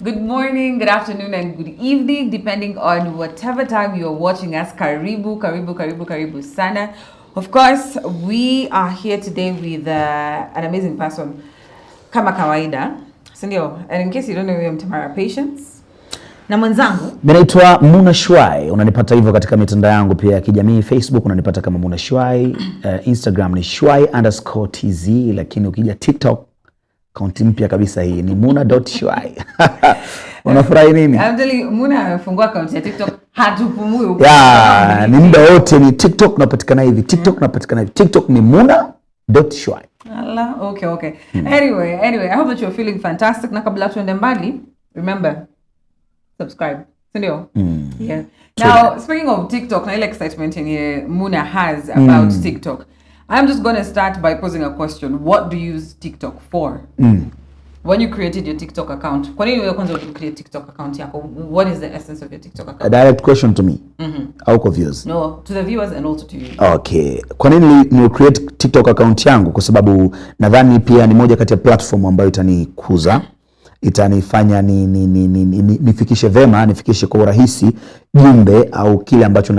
Good morning, good afternoon, and good evening, depending on whatever time you're watching us. Karibu sana. Of course, we are here today with an amazing person, kama kawaida, sindio? And in case you don't know, I'm Tamara Patience. Na mwenzangu naitwa Muna Shwai. Unanipata hivyo katika mitandao yangu pia ya kijamii. Facebook unanipata kama Muna Shwai, Instagram ni shwai_tz, lakini ukija TikTok akaunti mpya kabisa hii ni muna.shwai. Unafurahi nini? I'm telling you, Muna amefungua akaunti ya TikTok hatupumui huko. Ni muda wote ni TikTok napatikana hivi. TikTok ni muna.shwai. Allah, okay. Anyway, I hope that you're feeling fantastic. Na kabla tuende mbali, remember, subscribe. Sindio? Yeah. Now, speaking of TikTok, na ile excitement Muna has about TikTok, I'm just going to start by posing a question. What do you use TikTok for? When you created your TikTok account, kwa nini wewe kwanza create TikTok account yako? What is the essence of your TikTok account? A direct question to me. Au kwa viewers? No, to the viewers and also to you. Okay. Kwa nini ni create TikTok account yangu? Kwa sababu nadhani pia ni moja kati ya platform ambayo itanikuza, itanifanya nifikishe vema, nifikishe kwa urahisi jumbe au kile ambacho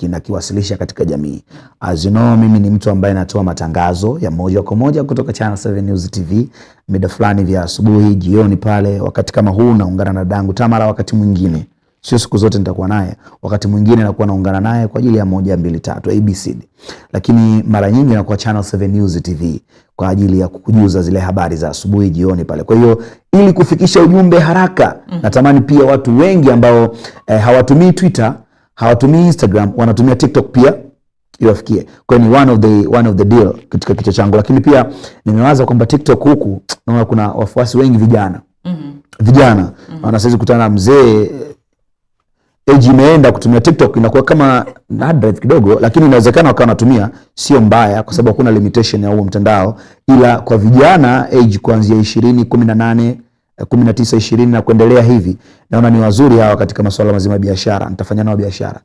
nakiwasilisha katika jamii. As you know, mimi ni mtu ambaye natoa matangazo ya moja kwa moja kutoka Channel 7 News TV, mida fulani vya asubuhi, jioni pale. Wakati kama huu naungana na dangu Tamara, wakati mwingine, sio siku zote nitakuwa naye, wakati mwingine nakuwa naungana naye kwa ajili ya 1 2 3 ABCD. Lakini mara nyingi nakuwa Channel 7 News TV kwa ajili ya kukujuza zile habari za asubuhi, jioni pale. Kwa hiyo ili kufikisha ujumbe haraka, natamani pia watu wengi ambao hawatumii Twitter, hawatumii Instagram, wanatumia TikTok pia iwafikie. Kwa hiyo ni one of the deal katika kichwa changu. Lakini pia nimewaza kwamba TikTok huku naona kuna wafuasi wengi vijana. Vijana wanasaizi kutana na mzee age imeenda kutumia TikTok, inakuwa kama nadra kidogo, lakini inawezekana wakawa wanatumia, sio mbaya kwa sababu hakuna limitation ya huo mtandao. Ila kwa vijana age kuanzia 20, 18, 19, 20 na kuendelea hivi, naona ni wazuri hawa katika masuala mazima ya biashara. Nitafanya nao biashara.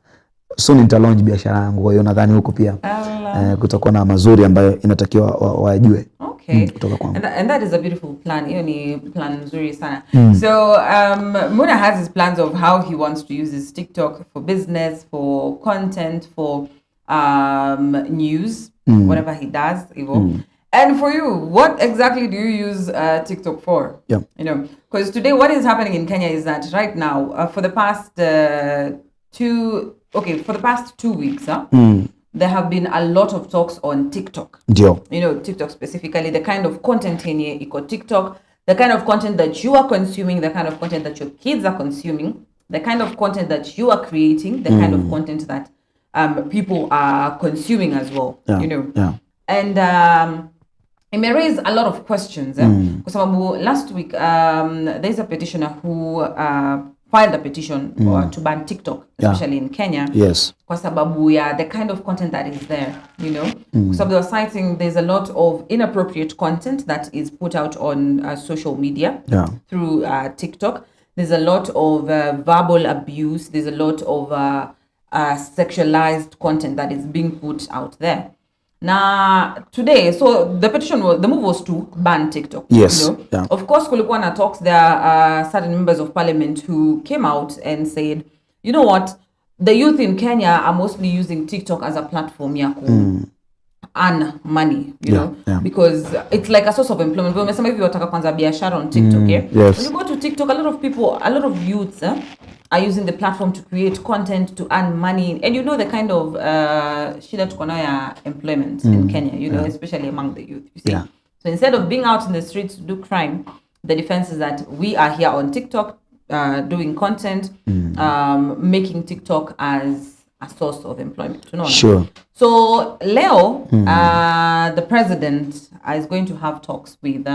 Soon nitalaunch biashara yangu, kwa hiyo nadhani huko pia kutakuwa na mazuri ambayo inatakiwa wajue. Okay. And that is a beautiful plan. Hiyo ni plan nzuri sana. So Muna has his plans of how he wants to use his TikTok for business, for content, for news, whatever he does. And for you, what exactly do you use TikTok for? Yeah. You know, because today what is happening in Kenya is that right now, for the past 2 weeks, there have been a lot of talks on TikTok. Ndio. You know, TikTok specifically, the kind of content yenye iko TikTok, the kind of content that you are consuming, the kind of content that your kids are consuming, the kind of content that you are creating, the kind of content that people are consuming as well. Yeah. You know. Yeah. And it may raise a lot of questions. Kwa sababu last week there's a petitioner who filed a petition to ban TikTok, especially in Kenya. Yes. Kwa sababu the kind of content that is there, you know. So they were citing there's a lot of inappropriate content that is put out on social media through TikTok. There's a lot of verbal abuse. There's a lot of sexualized content that is being put out there. Now today, so the move was to ban TikTok. Yes. You know? Yeah. Of course, kulikuwa na talks. There are certain members of parliament who came out and said, you know what, the youth in Kenya are mostly using TikTok as a platform ya earn money, you know, because it's like a source of employment. Wamesema hivi wataka kwanza biashara on TikTok. Yes. When you go to TikTok, a lot of youths are using the platform to create content, to earn money. And you know the kind of shida tuko nayo ya employment in Kenya, you know, especially among the youth, you see. So instead of being out in the streets to do crime, the defense is that we are here on TikTok doing content, making TikTok as a source of employment. You know? Sure. So Leo, the president is going to have talks with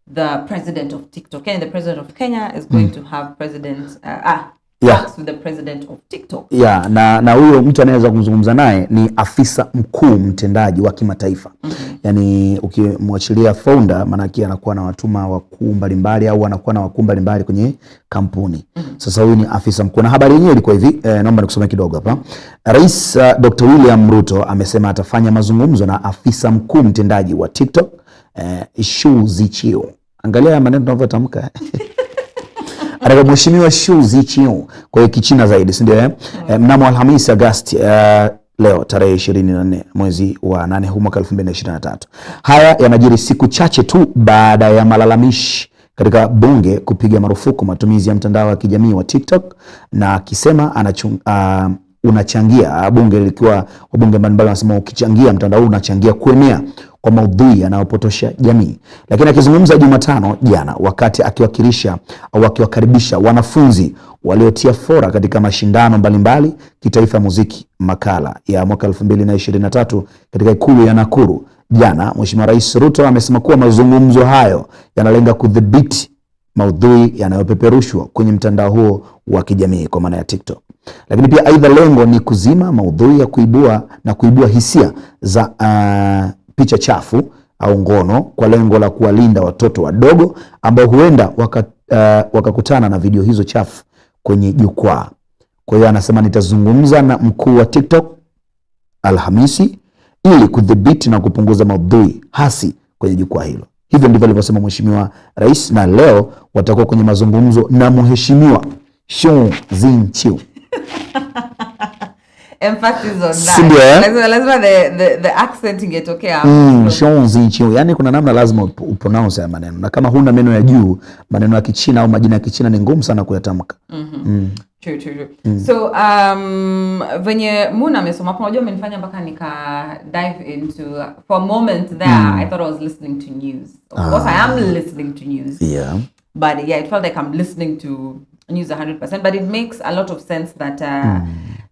the president of TikTok, and the president of Kenya is going to have talks with the president of TikTok. Yeah, na huyo mtu anaweza kuzungumza naye ni afisa mkuu mtendaji wa kimataifa. Yani ukimwachilia founder, maana yake anakuwa na watuma wakuu mbalimbali au anakuwa na wakuu mbalimbali kwenye kampuni. Sasa huyu ni afisa mkuu. Na habari yenyewe ilikuwa hivi, naomba nikusomee kidogo hapa. Rais Dr. William Ruto amesema atafanya mazungumzo na afisa mkuu mtendaji wa TikTok, Shu Zichio. Angalia maneno tunavyotamka. Anaitwa Mheshimiwa Xu Ziqiu, kwa hiyo Kichina zaidi, si ndio? Mnamo Alhamisi Agosti leo tarehe 24 mwezi wa 8 huu mwaka 2023. Haya yanajiri siku chache tu baada ya malalamishi katika bunge kupiga marufuku matumizi ya mtandao wa kijamii wa TikTok, na akisema unachangia, bunge likiwa wabunge mbalimbali wanasema ukichangia mtandao huu unachangia kuenea kwa maudhui yanayopotosha jamii. Lakini akizungumza Jumatano jana wakati akiwakaribisha wanafunzi waliotia fora katika mashindano mbalimbali kitaifa muziki makala ya mwaka 2023 katika ikulu ya Nakuru jana, Mheshimiwa Rais Ruto amesema kuwa mazungumzo hayo yanalenga kudhibiti maudhui yanayopeperushwa kwenye mtandao huo wa kijamii kwa maana ya TikTok. Lakini pia aidha, lengo ni kuzima maudhui ya kuibua hisia za picha chafu au ngono kwa lengo la kuwalinda watoto wadogo ambao huenda wakakutana na video hizo chafu kwenye jukwaa. Kwa hiyo anasema, nitazungumza na mkuu wa TikTok Alhamisi ili kudhibiti na kupunguza maudhui hasi kwenye jukwaa hilo. Hivyo ndivyo alivyosema Mheshimiwa Rais, na leo watakuwa kwenye mazungumzo na Mheshimiwa Xu Ziqiu. Emphasis on that. Lazima the accent ingetokea. Xu Ziqiu. Yani kuna namna lazima upronounce ya maneno. Na kama huna meno ya juu, maneno ya Kichina au majina ya Kichina ni ngumu sana kuyatamka. True. So venye Muna amesoma hapo, unajua amenifanya mpaka nika dive into for a moment there. I thought I was listening to news. Of course I am listening to news. Yeah. But yeah, it felt like I'm listening to news 100%, but it makes a lot of sense that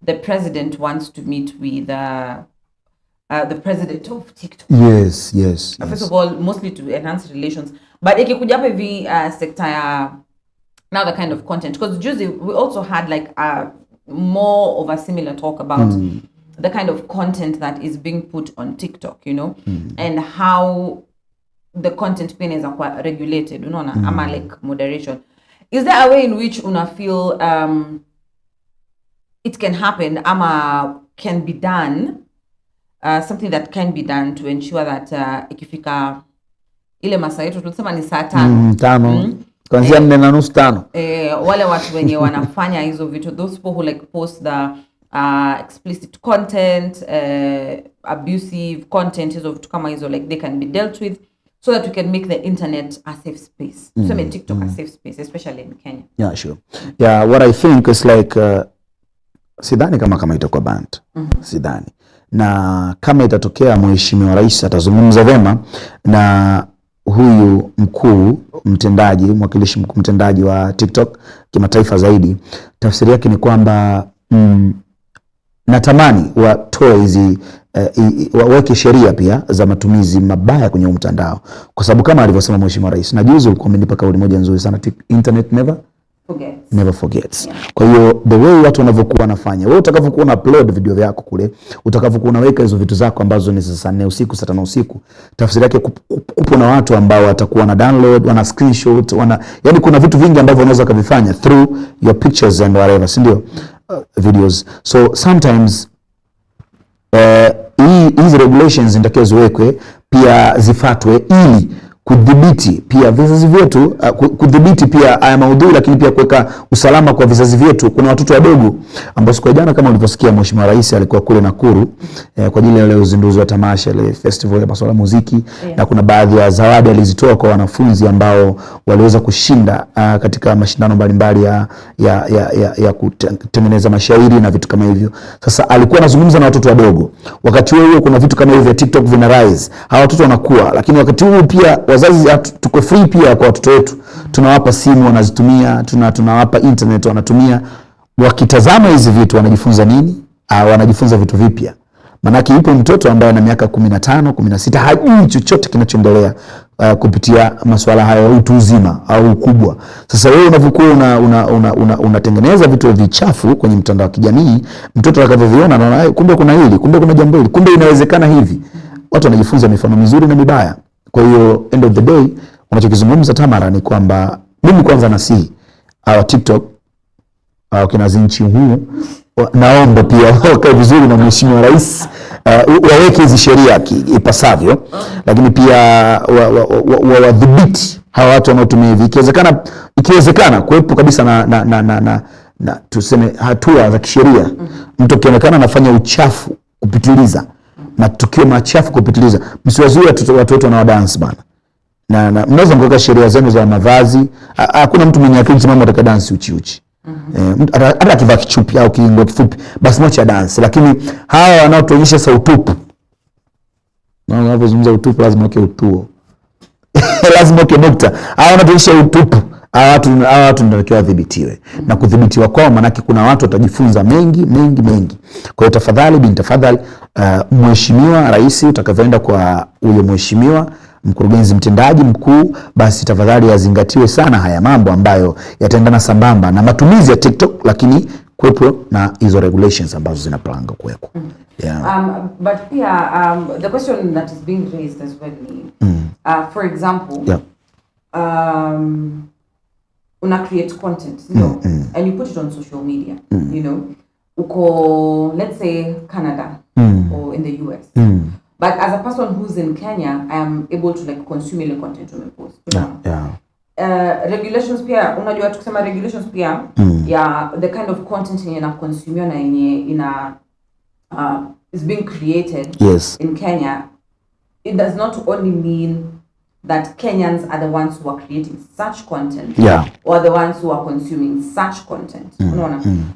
the president wants to meet with the president of TikTok. Yes. First of all, mostly to enhance relations. But ikikuja hapa hivi sector ya now the kind of content, because Juicy, we also had like more of a similar talk about the kind of content that is being put on TikTok, you know, and how the content pin is regulated, unaona, ama like moderation. Is there a way in which una feel it can happen, ama can be done, something that can be done to ensure that ikifika ile masaa yetu tulisema ni saa 5 kuanzia 4:30 wale watu wenye wanafanya hizo vitu, those people who like post the explicit content, abusive content, hizo vitu kama hizo, like they can be dealt with so that we can make the internet a safe space. So make TikTok a safe space, especially in Kenya. Yeah, sure. Yeah, what I think is like sidhani kama itakuwa banned. Sidhani. Na kama itatokea Mheshimiwa Rais atazungumza vema na huyu mwakilishi mkuu mtendaji wa TikTok kimataifa zaidi, tafsiri yake ni kwamba natamani watoe hizi waweke sheria pia za matumizi mabaya kwenye mtandao, kwa sababu kama alivyosema Mheshimiwa Rais, na juzi ulikuwa umenipa kauli moja nzuri sana, internet never forgets. Yeah. Kwa hiyo the way watu wanavyokuwa wanafanya, wewe utakavyokuwa una upload video yako kule, utakavyokuwa unaweka hizo vitu zako ambazo ni saa 4 usiku, saa 5 usiku, tafsiri yake kupo na watu ambao watakuwa na download, wana screenshot, yani kuna vitu vingi ambavyo unaweza kuvifanya through your pictures and whatever, si ndio? Videos. So sometimes hizi regulations zinatakiwa ziwekwe pia, zifuatwe ili kudhibiti pia vizazi vyetu, kudhibiti pia haya maudhui, lakini pia kuweka usalama kwa vizazi vyetu. Kuna watoto wadogo ambao siku jana kama ulivyosikia Mheshimiwa Rais alikuwa kule Nakuru kwa ajili ya uzinduzi wa tamasha ile festival ya masuala muziki, na kuna baadhi ya zawadi alizitoa kwa wanafunzi ambao waliweza kushinda katika mashindano mbalimbali ya kutengeneza mashairi na vitu kama hivyo. Sasa alikuwa anazungumza na watoto wadogo. Wakati huo kuna vitu kama hivyo vya TikTok vina rise. Hawa watoto wanakuwa, lakini wakati huo pia wazazi tuko free pia kwa watoto wetu. Tunawapa simu wanazitumia, tunawapa internet wanatumia. Wakitazama hizi vitu wanajifunza nini? Wanajifunza vitu vipya. Manake yupo mtoto ambaye ana miaka 15, 16 hajui chochote kinachoendelea kupitia masuala haya ya utu uzima au ukubwa. Sasa wewe unapokuwa unatengeneza vitu vichafu kwenye mtandao wa kijamii, mtoto atakavyoviona anaona kumbe kuna hili, kumbe kuna jambo hili, kumbe inawezekana hivi. Watu wanajifunza mifano mizuri na mibaya. Kwa hiyo end of the day unachokizungumza Tamara ni kwamba mimi kwanza nasihi TikTok kina Zinchi huu, naomba pia wakae vizuri na Mheshimiwa Rais, waweke hizi sheria ipasavyo, lakini pia wadhibiti hawa watu wanaotumia hivi, ikiwezekana kuwepo kabisa na tuseme hatua za kisheria. Mtu akionekana anafanya uchafu kupitiliza, matukio machafu kupitiliza, msiwazuie watoto na dance bana. Na mnaweza mkaweka sheria zenu za mavazi. Hakuna mtu mwenye akili timamu ataka dance uchi. Hata akivaa kichupi au kiingo kifupi basi mwacha dance. Lakini hawa wanaotuonyesha sa utupu, na wanapozungumza utupu lazima wake utuo lazima wake nukta. Hawa wanaotuonyesha utupu, hawa watu ndio wadhibitiwe. Na kudhibitiwa kwao manake kuna watu watajifunza mengi. Kwa hiyo tafadhali mheshimiwa rais, utakavyoenda kwa huyo mheshimiwa mkurugenzi mtendaji mkuu, basi tafadhali yazingatiwe sana haya mambo ambayo yataendana sambamba na matumizi ya TikTok, lakini kuwepo na hizo regulations ambazo zinapanga kuwekwa. But pia the question that is being raised as well, for example, una create content, and you put it on social media, you know, uko, let's say Canada or in the US. But as a person who's in Kenya, I am able to like consume ile content on my post. Regulations pia, unajua tukisema regulations pia, the kind of content yenye na consume na yenye is being created in Kenya, it does not only mean that Kenyans are the ones who are creating such content, or the ones who are consuming such content.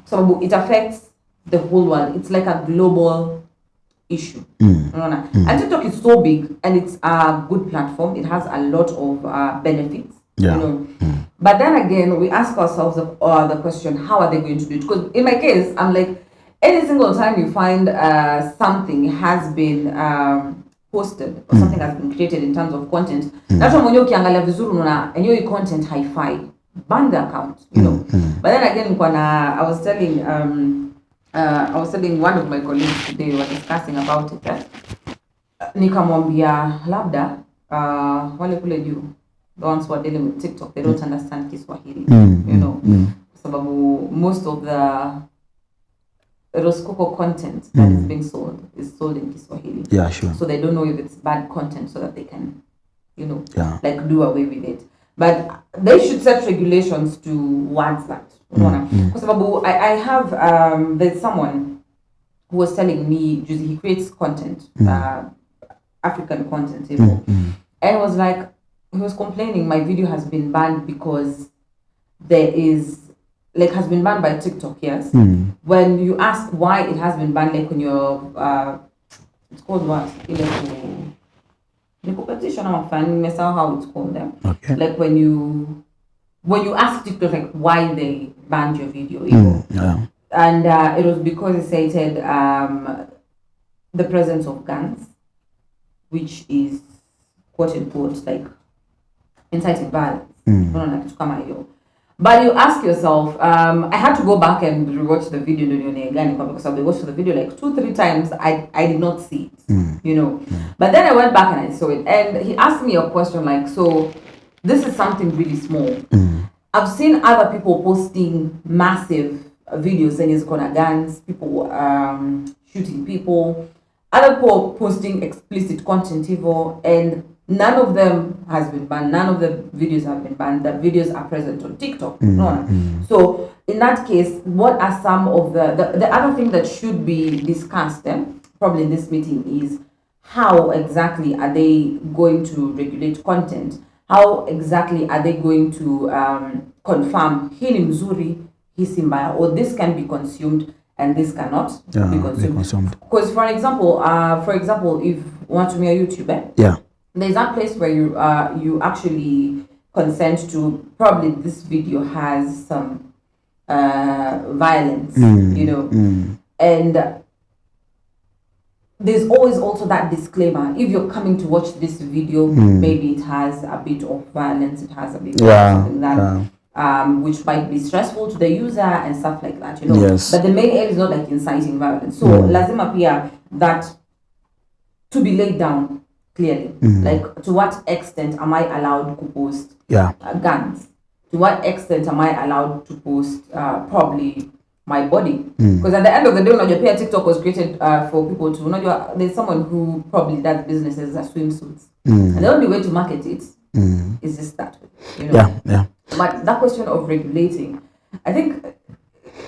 So it affects the whole world. It's like a global issue. And TikTok is so big and it's a good platform. It has a lot of benefits. You know. But then again, we ask ourselves the question, how are they going to do it? Because in my case, I'm like, any single time you find something has been posted or something has been created in terms of content, that's when you ukiangalia vizuri unaona and your content hi-fi, ban the account, you know. But then again, I was telling one of my colleagues today, we were discussing about it, nikamwambia labda wale kule juu, the ones who are dealing with TikTok, they don't understand Kiswahili, you know, sababu most of the Roskoko content that is being sold is sold in Kiswahili. Yeah, sure. So they don't know if it's bad content, so that they can, you know, like do away with it. But they should set regulations towards that. Because I have there's someone who was telling me he creates content, African content, and was like, he was complaining my video has been banned because has been banned by TikTok. Yes. When you ask why it has been banned, like when you're it's called what? The competition of fan, I saw how it's called them. Okay. Like when you ask TikTok like why they banned your video, and it was because it stated the presence of guns, which is quote unquote like inciting violence. But you ask yourself, I had to go back and rewatch the video because I watched the video like 2-3 times. I did not see it, you know. But then I went back and I saw it, and he asked me a question like, so this is something really small. I've seen other people posting massive videos and it's gonna guns, people shooting people, other people posting explicit content evil, and none of them has been banned. None of the videos have been banned. The videos are present on TikTok. So in that case, what are some of the other thing that should be discussed probably in this meeting is how exactly are they going to regulate content? How exactly are they going to confirm hii ni mzuri, hii si mbaya, or this can be consumed and this cannot be consumed? Because for example, if you want to be a YouTuber, there's that place where you actually consent to probably this video has some violence, you know, and there's always also that disclaimer. If you're coming to watch this video, maybe it has a bit of violence, it has a bit of something that which might be stressful to the user and stuff like that, you know. Yes. But the main aim is not like inciting violence. So lazima pia that to be laid down clearly. Like, to what extent am I allowed to post guns? To what extent am I allowed to post probably my body? Because at the end of the day, TikTok was created for people to, there's someone who probably does businesses as swimsuits. And the only way to market it is just that way, Yeah. But that question of regulating, I think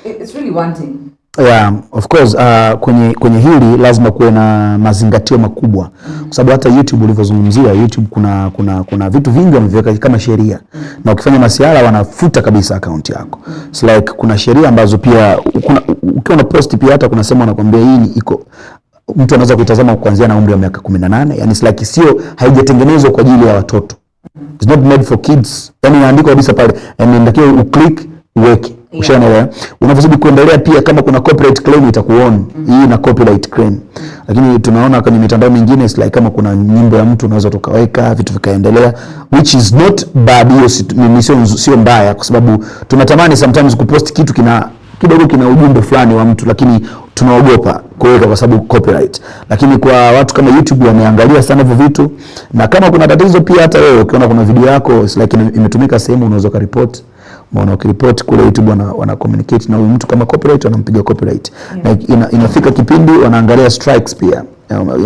it's really one thing. Yeah, of course, kwenye hili lazima kuwe na mazingatio makubwa. Kwa sababu hata YouTube ulivyozungumzia, YouTube kuna vitu vingi wameviweka kama sheria. Na ukifanya masiala wanafuta kabisa account yako. It's like kuna sheria ambazo pia ukiwa na post pia hata kuna sema wanakuambia hii iko mtu anaweza kuitazama kuanzia na umri wa miaka 18. Yani it's like sio haijatengenezwa kwa ajili ya watoto. It's not made for kids. Yani inaandikwa kabisa pale, inatakiwa uklik uweke. Ushaelewa? Unavozidi kuendelea pia kama kuna copyright claim itakuona. Hii na copyright claim. Lakini tunaona kwenye mitandao mingine it's like kama kuna nyimbo ya mtu unaweza tukaweka vitu vikaendelea, which is not bad. Hiyo sio mbaya, kwa sababu tunatamani sometimes kupost kitu kidogo kina ujumbe fulani wa mtu, lakini tunaogopa kuweka kwa sababu copyright. Lakini kwa watu kama YouTube wameangalia sana hivyo vitu, na kama kuna tatizo pia hata wewe ukiona kuna video yako it's like imetumika sehemu, unaweza ka report. Maana ukiripoti kule YouTube wana communicate na huyu mtu kama copyright, wanampiga copyright. Na inafika kipindi wanaangalia strikes pia.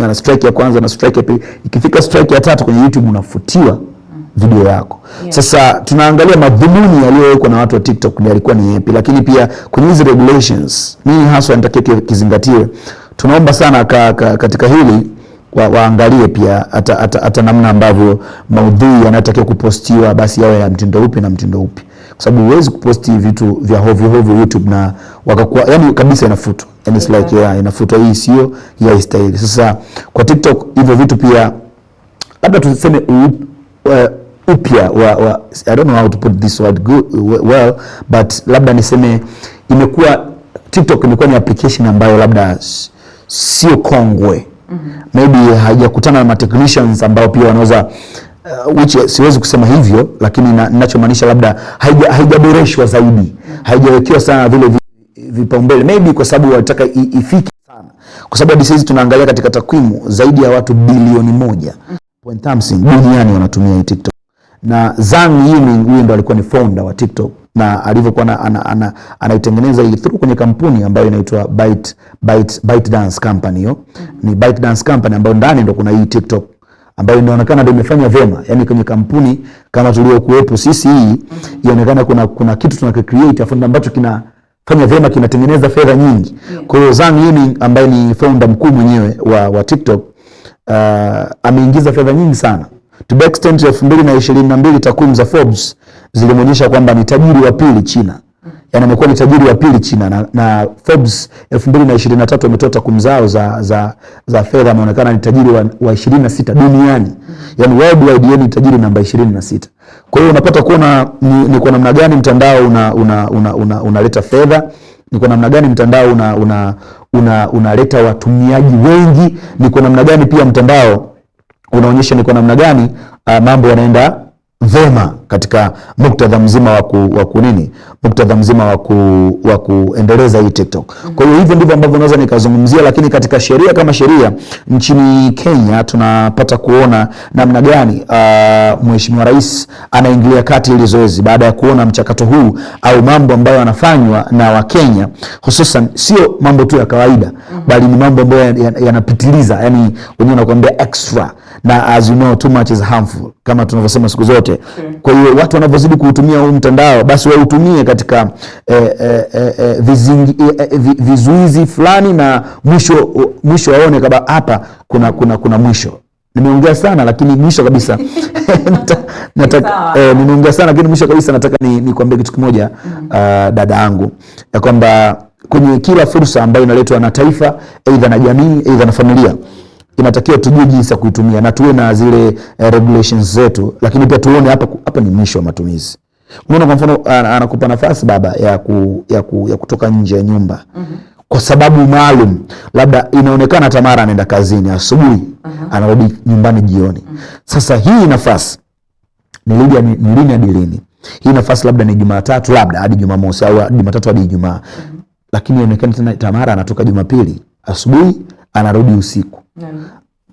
Yana strike ya kwanza na strike ya pili. Ikifika strike ya tatu kwenye YouTube unafutiwa video yako. Sasa tunaangalia madhumuni yaliyowekwa na watu wa TikTok ndio alikuwa ni yapi, lakini pia kwenye hizo regulations nini haswa nitakiwa kizingatiwe. Tunaomba sana katika hili waangalie pia hata namna ambavyo maudhui yanatakiwa kupostiwa basi yawe ya mtindo upi na mtindo upi. Kwa sababu huwezi kuposti vitu vya hovyo YouTube na wakakuwa yani kabisa inafutwa. Yani it's like inafutwa, hii sio ya style. Sasa kwa TikTok hivyo vitu pia labda tuseme upya I don't know how to put this word well, but labda niseme TikTok imekuwa ni application ambayo labda sio kongwe. Maybe hajakutana na technicians ambao pia wanaweza which siwezi kusema hivyo, lakini ninachomaanisha labda haijaboreshwa zaidi, haijawekewa sana vile vipaumbele, maybe kwa sababu wanataka ifike sana, kwa sababu hadi sasa tunaangalia katika takwimu zaidi ya watu bilioni 1.something duniani wanatumia hii TikTok. Na Zhang Yiming huyu ndo alikuwa ni founder wa TikTok, na alivyokuwa anaitengeneza hii through kwenye kampuni ambayo inaitwa ByteDance Company. Hiyo ni ByteDance Company ambayo ndani ndo kuna hii TikTok ambayo inaonekana ndio imefanya vyema. Yani kwenye kampuni kama tuliokuepo sisi hii inaonekana kuna kitu tunakicreate afu ambacho kinafanya vyema, kinatengeneza fedha nyingi. Kwa hiyo Zhang Yiming ambaye ni founder mkuu mwenyewe wa TikTok ameingiza fedha nyingi sana. To the extent 2022 takwimu za Forbes zilimwonyesha kwamba ni tajiri wa pili China. Yani amekuwa ni tajiri wa pili China, na Forbes 2023 wametoa takwimu zao za fedha, ameonekana ni tajiri wa 26 duniani. Yani worldwide yeye ni tajiri namba 26. Kwa hiyo unapata kuona ni kwa namna gani mtandao unaleta fedha, ni kwa namna gani mtandao unaleta watumiaji wengi, ni kwa namna gani pia mtandao unaonyesha ni kwa namna gani mambo yanaenda vema katika muktadha mzima wa kuendeleza hii TikTok. Kwa hiyo hivyo ndivyo ambavyo naweza nikazungumzia, lakini katika sheria kama sheria nchini Kenya tunapata kuona namna gani Mheshimiwa Rais anaingilia kati ile zoezi baada ya kuona mchakato huu au mambo ambayo yanafanywa na Wakenya, hususan sio mambo tu ya kawaida bali ni mambo ambayo yanapitiliza, yani wenyewe wanakuambia extra, na as you know too much is harmful kama tunavyosema siku zote. Kwa hiyo watu wanavyozidi kuutumia huu mtandao basi wautumie katika vizuizi fulani, na mwisho waone kama hapa kuna mwisho. Nimeongea sana lakini mwisho kabisa nataka nimeongea sana lakini mwisho kabisa nataka nikwambie kitu kimoja, dada yangu, ya kwamba kwenye kila fursa ambayo inaletwa na taifa, aidha na jamii, aidha na familia, inatakiwa tujue jinsi ya kuitumia na tuwe na zile regulations zetu, lakini pia tuone hapa ni mwisho wa matumizi. Unaona, kwa mfano anakupa nafasi baba ya kutoka nje ya nyumba kwa sababu maalum, labda inaonekana Tamara anaenda kazini asubuhi, anarudi nyumbani jioni. Sasa hii nafasi ni lini hadi lini? Hii nafasi labda ni Jumatatu labda hadi Jumamosi, au Jumatatu hadi Ijumaa. Lakini inaonekana tena Tamara anatoka Jumapili asubuhi, anarudi usiku.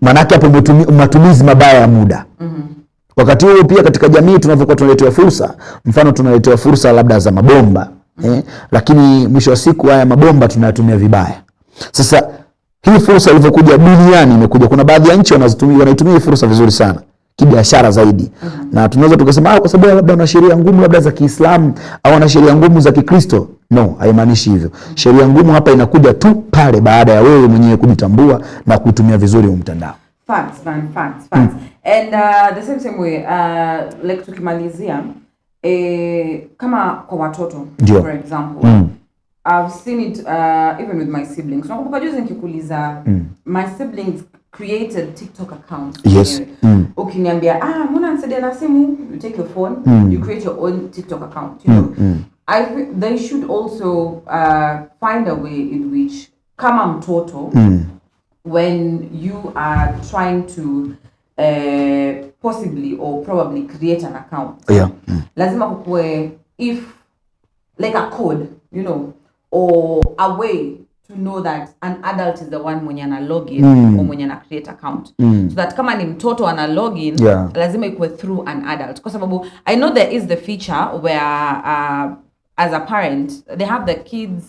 Manake hapo matumizi mabaya ya muda. Wakati huo pia katika jamii tunavyokuwa tunaletewa fursa, mfano tunaletewa fursa labda za mabomba, lakini mwisho wa siku haya mabomba tunayatumia vibaya. Sasa hii fursa ilivyokuja duniani imekuja, kuna baadhi ya nchi wanaitumia fursa vizuri sana. kibiashara zaidi. Na tunaweza tukasema kwa sababu labda ana sheria ngumu labda za Kiislamu au ana sheria ngumu za Kikristo. No, haimaanishi hivyo. Sheria ngumu hapa inakuja tu pale baada ya wewe mwenyewe kujitambua na kutumia vizuri mtandao. Facts, man, facts. And the same way, like tukimalizia, kama kwa watoto, for example, I've seen it even with my siblings. Nakumbuka juzi nikikuuliza, my siblings created TikTok accounts. Yes. Ukiniambia, mbona nisaidia na simu, you take your phone, you create your own TikTok account, you know. They should also find a way in which, kama mtoto, when you are trying to possibly or probably create an account, lazima kukue, if like a code, you know, or a way to know that an adult is the one mwenye ana login or mwenye ana create account, so that kama ni mtoto ana login, lazima ikue through an adult, kwa sababu I know there is the feature where as a parent, they have the kids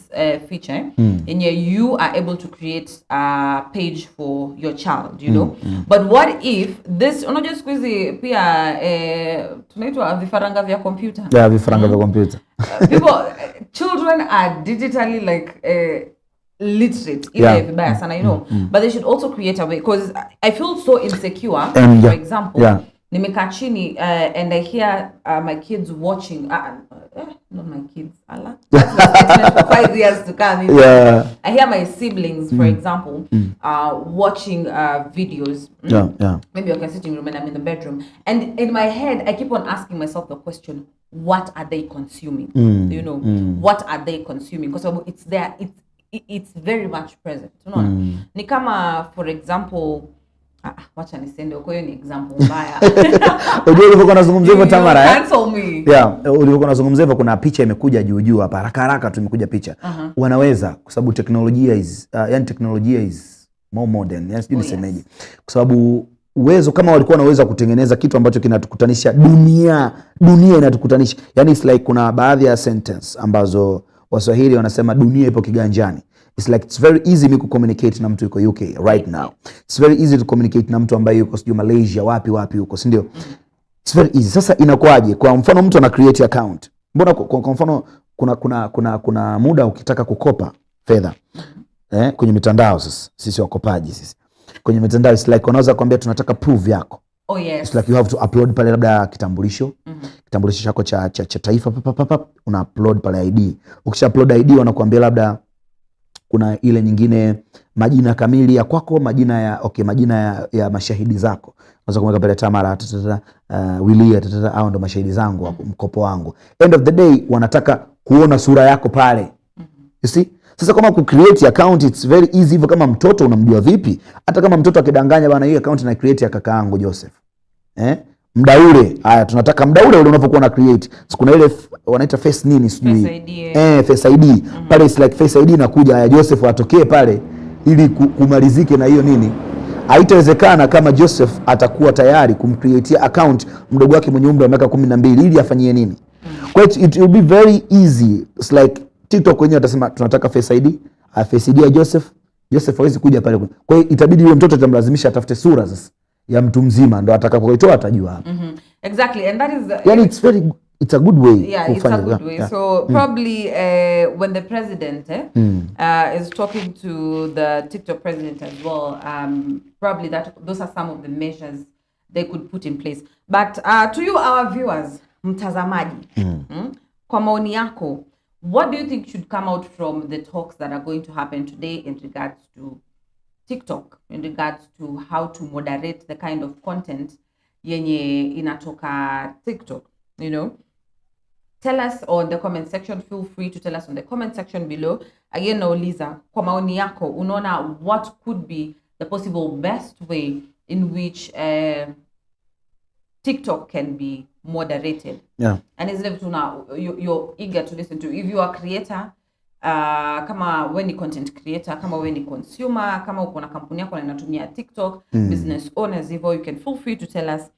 feature, and you are able to create a page for your child, you know. But what if this, unajua siku hizi pia tunaitwa vifaranga vya computer. Yeah, vifaranga vya computer. People, children are digitally like literate, vibaya sana, you know. But they should also create a way, because I feel so insecure, for example. Nimekaa chini and I hear my kids watching, not my kids, Allah. That's the statement for 5 years to come. I hear my siblings, for example, watching videos. Maybe okay, sitting room and I'm in the bedroom. And in my head, I keep on asking myself the question, what are they consuming? You know, what are they consuming? Because it's there, it's very much present. Ni kama, for example, wacha nisende uko hiyo ni example mbaya. Unajua ulivyokuwa unazungumzia hivyo Tamara, cancel me. Ulivyokuwa unazungumzia hivyo kuna picha imekuja juu hapa haraka tu imekuja picha. Wanaweza kwa sababu teknolojia is yani teknolojia is more modern. Yes, nisemeje? Kwa sababu uwezo kama walikuwa wanaweza kutengeneza kitu ambacho kinatukutanisha dunia inatukutanisha. Yani it's like kuna baadhi ya sentence ambazo Waswahili wanasema dunia ipo kiganjani. It's like it's very easy me communicate na mtu yuko UK right now. It's very easy to communicate na mtu ambaye yuko sio Malaysia wapi huko, si ndio? It's very easy. Sasa inakuaje? Kwa mfano mtu ana create account. Mbona kwa mfano kuna muda ukitaka kukopa fedha kwenye mitandao, sasa sisi wakopaji sisi. Kwenye mitandao it's like unaweza kuambia tunataka proof yako. Oh yes. It's like you have to upload pale labda kitambulisho. Kitambulisho chako cha taifa una upload pale ID. Ukisha upload ID wanakuambia labda kuna ile nyingine majina kamili ya kwako, majina ya mashahidi zako. Unaweza kumweka pale Tamara Willia au ndo mashahidi zangu mkopo wangu. End of the day wanataka kuona sura yako pale. You see? Sasa kama ku create account it's very easy hivyo. Kama mtoto unamjua vipi? Hata kama mtoto akidanganya bana hii account na create ya kaka yangu Joseph. Muda ule, tunataka muda ule unapokuwa na create. Kuna ile wanaita face nini sijui. Face ID. Pale it's like face ID inakuja Joseph atokee pale ili kumalizike na hiyo nini. Haitawezekana kama Joseph atakuwa tayari kumcreate account mdogo wake mwenye umri wa miaka 12 ili afanyie nini. Kwa hiyo it will be very easy. It's like TikTok wenyewe atasema tunataka face ID. Face ID ya Joseph hawezi kuja pale. Kwa hiyo itabidi yule mtoto tamlazimisha atafute sura sasa ya mtu mzima ndo atakapoitoa atajua hapo. Exactly, and that is yani it's a good way. Yeah, it's a good way. So probably when the president is talking to the TikTok president as well, probably those are some of the measures they could put in place. But to you, our viewers, mtazamaji, kwa maoni yako, what do you think should come out from the talks that are going to happen today in regards to TikTok, in regards to how to moderate the kind of content yenye inatoka TikTok, you know? Tell us on the comment section. Feel free to tell us on the comment section below. Again, nauliza, kwa maoni yako, unaona what could be the possible best way in which TikTok can be moderated? Yeah. And is it now you're eager to listen to? If you are a creator, kama we ni content creator, kama we ni consumer, kama uko na kampuni yako na inatumia TikTok, business owners hivyo, you can feel free to tell us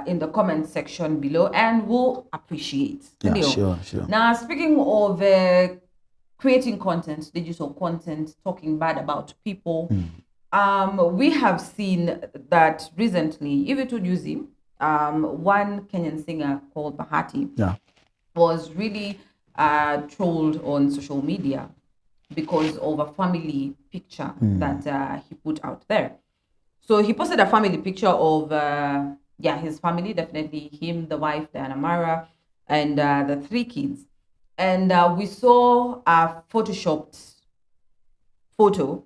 in the comment section below and we'll appreciate. Yeah, sure. Now, speaking of creating content, digital content, talking bad about people, We have seen that recently, even to Juzi, one Kenyan singer called Bahati was really trolled on social media because of a family picture that he put out there. So he posted a family picture of his family, definitely him, the wife, Diana Mara, and the 3 kids. And we saw a photoshopped photo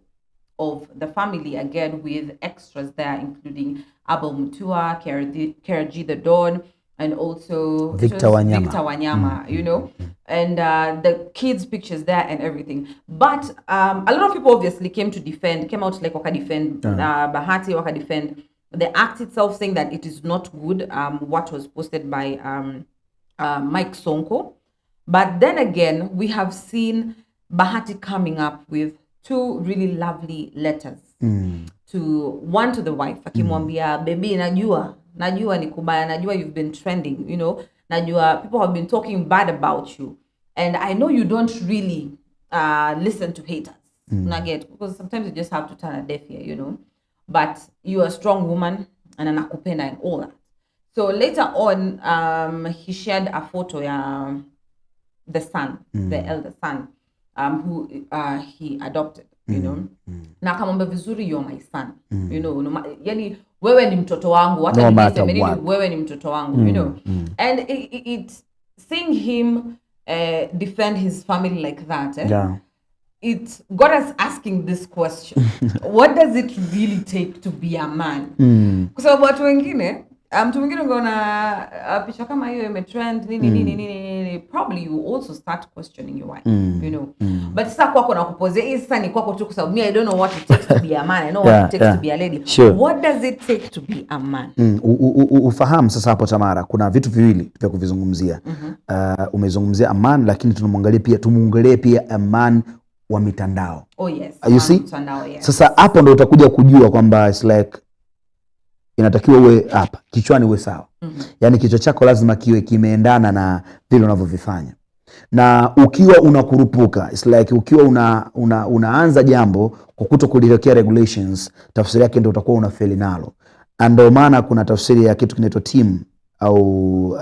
of the family again with extras there, including Abel Mutua, Keraji the Don, and also Victor Wanyama, you know, and the kids' pictures there and everything. But a lot of people obviously came out like waka defend Bahati, waka defend the act itself, saying that it is not good, what was posted by Mike Sonko. But then again, we have seen Bahati coming up with 2 really lovely letters. One to the wife, akimwambia baby, najua ni kubaya, najua you've been trending, you know, najua people have been talking bad about you, and I know you don't really listen to haters. Because sometimes you just have to turn a deaf ear, you know, but you're a strong woman and anakupenda and all that. So later on, he shared a photo the son, the elder son, who he adopted, you know. Na akamwambia vizuri, you're my son, you know, yani wewe ni mtoto wangu, hata niseme wewe ni mtoto wangu, you know. And it seeing him defend his family like that, it got us asking this question. What does it really take to be a man? Kwa sababu watu wengine, mtu mwingine ungeona picha kama hiyo imetrend nini, probably you also start questioning your wife, you know. But sasa kwako na kupozea hii sasa ni kwako tu, kwa sababu I don't know what it takes to be a man, I know what it takes to be a lady. Sure. What does it take to be a man? Ufahamu sasa hapo, Tamara, kuna vitu viwili vya kuvizungumzia. Umezungumzia a man, lakini tumuangalie pia a man wa mitandao. Oh yes. You see? Mitandao, yes. Sasa hapo ndo utakuja kujua kwamba it's like inatakiwa uwe hapa kichwani uwe sawa. Yaani kichwa chako lazima kiwe kimeendana na vile unavyovifanya. Na ukiwa unakurupuka, it's like ukiwa unaanza jambo kwa kutokuliwekea regulations, tafsiri yake ndio utakuwa unafeli nalo. Ndio maana kuna tafsiri ya kitu kinaitwa team au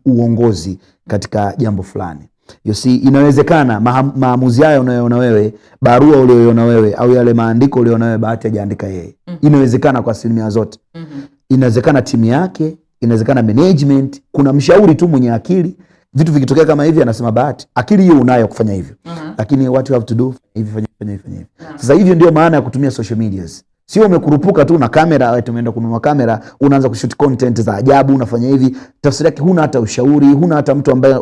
uongozi katika jambo fulani. You see, inawezekana maamuzi haya unayoona wewe, barua uliyoiona wewe, au yale maandiko uliyoona wewe Bahati hajaandika yeye. Inawezekana kwa asilimia zote. Inawezekana timu yake, inawezekana management, kuna mshauri tu mwenye akili. Vitu vikitokea kama hivi anasema Bahati, akili hiyo unayo kufanya hivyo. Lakini what you have to do, fanya hivi. Sasa hivyo ndio maana ya kutumia social medias. Sio umekurupuka tu na kamera, tumeenda kununua kamera, unaanza kushoot content za ajabu, unafanya hivi. Tafsiri yake huna hata ushauri, huna hata mtu ambaye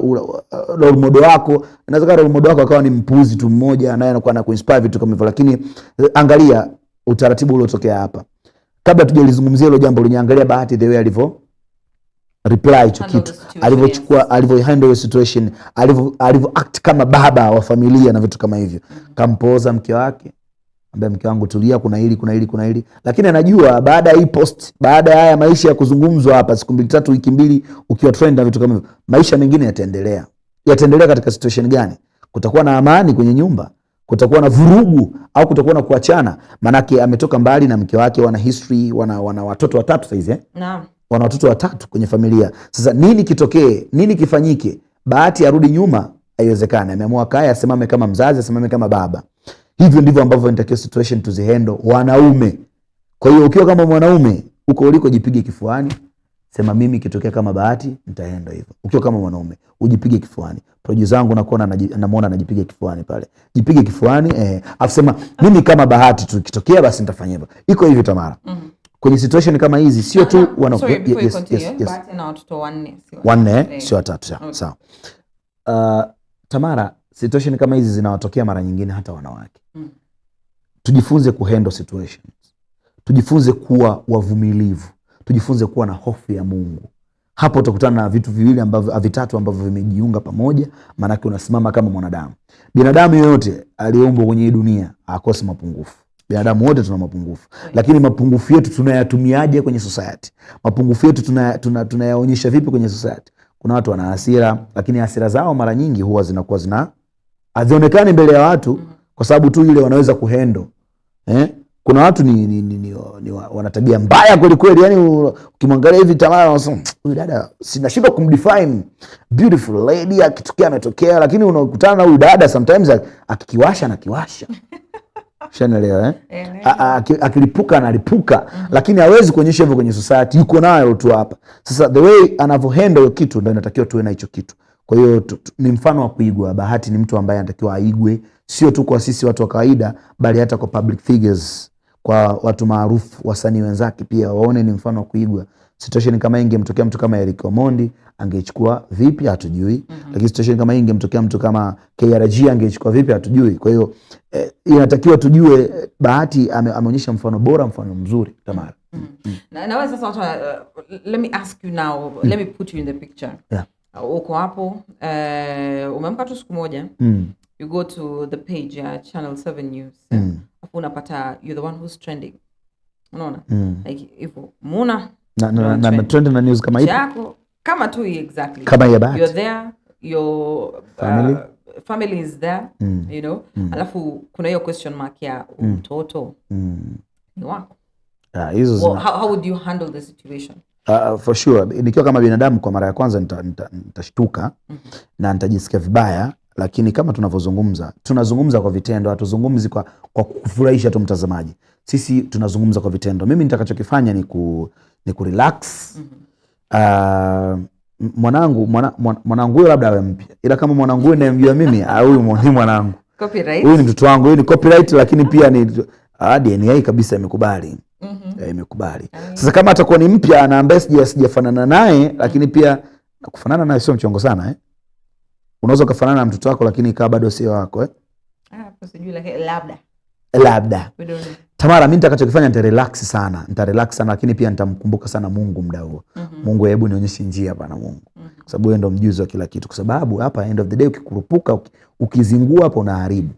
role model wako. Inaweza role model wako akawa ni mpuzi tu mmoja, naye anakuwa na kuinspire vitu kama hivyo. Lakini angalia utaratibu uliotokea hapa. Kabla tujalizungumzia hilo jambo, linyangalia Bahati the way alivyo reply to kitu, alivyochukua, alivyohandle the situation, alivyo act kama baba wa familia na vitu kama hivyo. Kampoza mke wake, ambaye mke wangu tulia, kuna hili. Lakini anajua baada ya hii post, baada ya haya maisha ya kuzungumzwa hapa siku 2 3 wiki 2 ukiwa trend na vitu kama hivyo, maisha mengine yataendelea. Yataendelea katika situation gani? Kutakuwa na amani kwenye nyumba, kutakuwa na vurugu, au kutakuwa na kuachana? Manake ametoka mbali na mke wake, wana history, wana watoto 3 saizi Naam. Wana watoto 3 kwenye familia. Sasa nini kitokee? Nini kifanyike? Bahati arudi nyuma? Haiwezekani. Ameamua kaya, asimame kama mzazi, asimame kama baba. Hivyo ndivyo ambavyo inatakiwa situation tuzihandle wanaume. Kwa hiyo ukiwa kama mwanaume, uko uliko jipige kifuani, sema mimi kitokea kama Bahati nitahandle hivyo. Ukiwa kama mwanaume, ujipige kifuani. Producer wangu namuona anajipiga kifuani pale. Jipige kifuani, afsema mimi kama Bahati tu kitokea basi nitafanya hivyo. Iko hivyo, Tamara. Kwenye situation kama hizi sio tu Bahati na watoto 4 sio 3. Sawa. Tamara, situation kama hizi zinawatokea mara nyingine hata wanawake. Tujifunze kuhandle situations. Tujifunze kuwa wavumilivu. Tujifunze kuwa na hofu ya Mungu. Hapo utakutana na vitu viwili ambavyo vitatu ambavyo vimejiunga pamoja, maana yake unasimama kama mwanadamu. Binadamu yote aliumbwa kwenye hii dunia akosi mapungufu. Binadamu wote tuna mapungufu. Lakini mapungufu yetu tunayatumiaje kwenye society? Mapungufu yetu tunayaonyesha vipi kwenye society? Kuna watu wana hasira, lakini hasira zao mara nyingi huwa zinakuwa hazionekani mbele ya watu, kwa sababu tu ile wanaweza kuhandle. kuna watu ni wana tabia mbaya kweli kweli, yani ukimwangalia hivi Tamara unasema huyu dada sinashindwa kumdefine beautiful lady, akitokea ametokea, lakini unakutana na huyu dada sometimes akikiwasha na kiwasha Shanaelewa akilipuka analipuka, lakini hawezi kuonyesha hivyo kwenye society, yuko nayo tu hapa. Sasa the way anavyohandle hiyo kitu ndio inatakiwa tuwe na hicho kitu. Kwa hiyo ni mfano wa kuigwa. Bahati ni mtu ambaye anatakiwa aigwe, sio tu kwa sisi watu wa kawaida, bali hata kwa public figures, kwa watu maarufu, wasanii wenzake pia waone ni mfano wa kuigwa. Situation kama ingemtokea mtu kama Eric Omondi angechukua vipi hatujui. Lakini situation kama ingemtokea mtu kama KRG angechukua vipi hatujui. Kwa hiyo inatakiwa tujue Bahati ameonyesha mfano bora, mfano mzuri Tamara. Na wewe sasa let me ask you now, let me put you in the picture. Yeah. Uko hapo umeamka tu siku moja, you go to the page ya Channel 7 News, hapo unapata you're the one who's trending. Unaona? Like hivyo muona na trend na news kama hiyo kama tu exactly kama ya Bahati, you're there, your family is there, you know. Alafu kuna hiyo question mark ya mtoto ni wako. Hizo how would you handle the situation? For sure, nikiwa kama binadamu kwa mara ya kwanza nitashtuka na nitajisikia vibaya, lakini kama tunazungumza kwa vitendo, hatuzungumzi kwa kufurahisha tu mtazamaji. Sisi tunazungumza kwa vitendo. Mimi nitakachokifanya ni kurelax. Mwanangu huyo labda awe mpya, ila kama mwanangu huyo ninayemjua mimi, huyu ni mwanangu, copyright, huyu ni mtoto wangu, huyu ni copyright, lakini pia ni DNA kabisa imekubali. Imekubali. Sasa kama atakuwa ni mpya na ambaye sijafanana naye, lakini pia kufanana naye sio mchongo sana Unaweza kufanana na mtoto wako lakini ikawa bado sio wako hapo sijui, lakini labda. Tamara, mimi nitakachokifanya nitarelax sana, lakini pia nitamkumbuka sana Mungu muda huo. Mungu, hebu nionyeshe njia bana Mungu. Kwa sababu yeye ndo mjuzi wa kila kitu. Kwa sababu hapa end of the day ukikurupuka, ukizingua hapo unaharibu.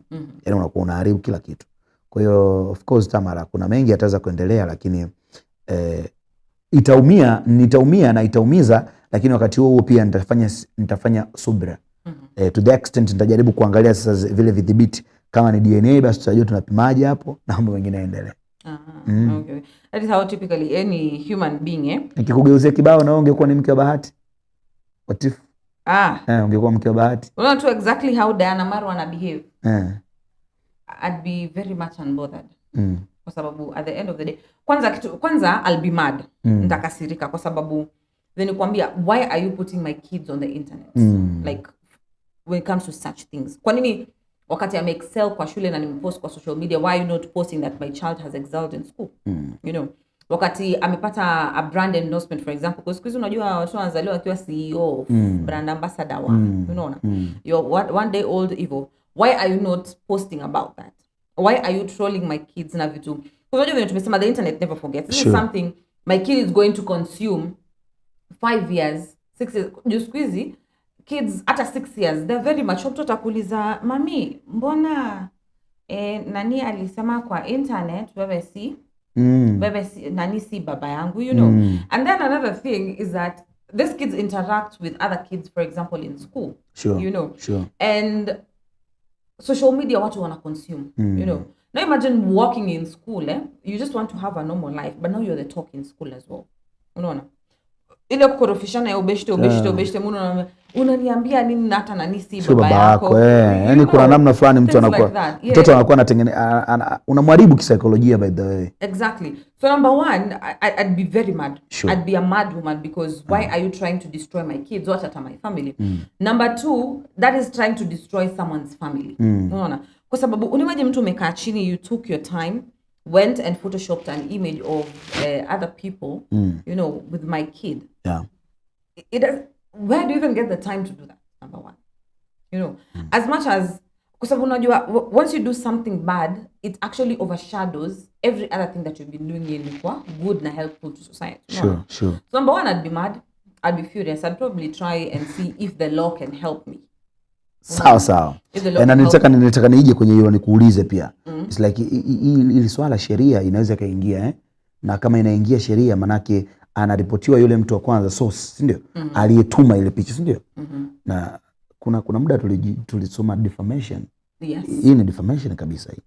Yaani unakuwa unaharibu kila kitu. Kwa hiyo of course Tamara, kuna mengi yataweza kuendelea, lakini nitaumia na itaumiza, lakini wakati huo pia nitafanya subra. To the extent nitajaribu kuangalia sasa vile vidhibiti, kama ni DNA basi tutajua tunapimaje hapo na mambo mengine yaendelee. Okay. That is how typically any human being Nikikugeuzia kibao na ungekuwa ni mke wa Bahati. What if? Ungekuwa mke wa Bahati. Unaona tu exactly how Diana Marwa ana behave. I'd be very much unbothered. Kwa sababu at the end of the day, kwanza I'll be mad. Nitakasirika kwa sababu then nikwambia, why are you putting my kids on the internet? Like when it comes to such things. Kwa nini wakati ame excel kwa shule na nimepost kwa social media, why are you not posting that my child has excelled in school? You know, wakati amepata a brand endorsement for example, kwa siku hizi unajua watu wanazaliwa wakiwa CEO, brand ambassador unaona. You're one day old evil. Why are you not posting about that? Why are you trolling my kids na vitu? Kwa unajua vile tumesema, the internet never forgets. This is something my kid is going to consume 5 years, 6 years. Just squeezy kids hata 6 years, they're very mature. Mtoto atakuuliza, mami, mbona nani alisema kwa internet wewe si nani si baba yangu, you know. And then another thing is that these kids interact with other kids, for example in school, you know. And social media watu wana consume, you know. Now imagine walking in school, you just want to have a normal life, but now you're the talk in school as well, unaona. Ile kukorofishana ya ubeshte muno unaniambia nini hata nani si baba yako. Yaani kuna namna fulani mtu anakuwa mtoto anakuwa anatengeneza, unamharibu kisaikolojia by the way. Exactly. So number one, I'd be very mad. I'd be a mad woman because why are you trying to destroy my kids or hata my family? Number two, that is trying to destroy someone's family. Unaona? Kwa sababu unimaje mtu umekaa chini, you took your time, went and photoshopped an image of other people, you know, with my kid. Yeah. It does. Where do you even get the time to do that? Number one, you know, as much as, kwa sababu unajua, once you do something bad, it actually overshadows every other thing that you've been doing ilikuwa good na helpful to society. Sure. So number one, I'd be mad, I'd be furious, I'd probably try and see if the law can help me. Sawa. Na nitaka nije kwenye hilo nikuulize pia. It's like ili swala sheria inaweza kaingia na kama inaingia sheria manake anaripotiwa yule mtu wa kwanza source, si ndio? Aliyetuma ile picha, si ndio? Na kuna muda tulisoma defamation. Yes. Hii ni defamation kabisa hii.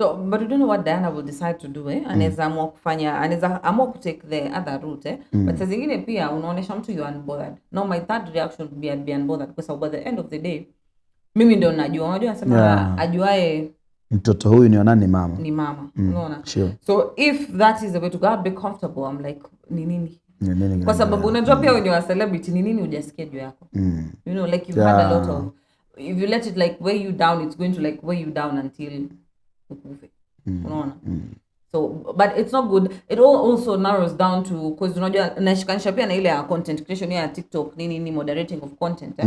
So, but we don't know what Diana will decide to do, anaweza amua kufanya, anaweza amua to take the other route, but saa zingine pia unaonesha mtu you unbothered. No, my third reaction would be unbothered, because by the end of the day mimi ndio najua, unajua nasema ajuae mtoto huyu ni nani, mama ni mama, unaona. So if that is the way to go, be comfortable. I'm like ni nini kwa sababu unajua pia when you are a celebrity ni nini hujasikia juu yako, you know, like you've had a lot of, if you let it like weigh you down, it's going to like weigh you down until ukufe, unaona. So but it's not good. It all also narrows down to, because unajua nashikanisha pia na ile ya content creation ya TikTok nini moderating of content,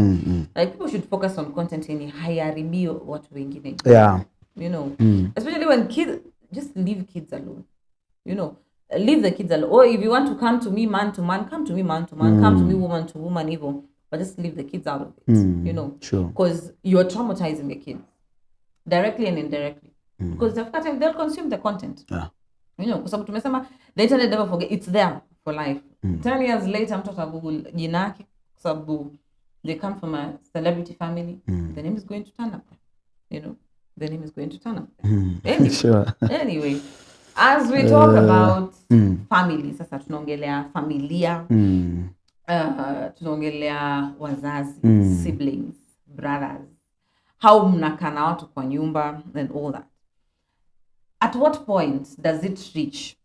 like people should focus on content yenye haiharibio watu wengine, you know, especially when kids, just leave kids alone, you know, leave the kids alone. Or if you want to come to me man to man, come to me man to man, come to me woman to woman even, but just leave the kids out of it, you know, because you're traumatizing the kids directly and indirectly, because they'll consume the content, you know, kwa sababu tumesema the internet never forget, it's there for life. 10 years later mtoto Google jina yake kwa sababu they come from a celebrity family, the name is going to turn up, you know, the name is going to turn up. Anyway, anyway, as we talk about family, sasa tunaongelea familia, tunaongelea wazazi, siblings, brothers, how mnakaa na watu kwa nyumba and all that. At what point does it reach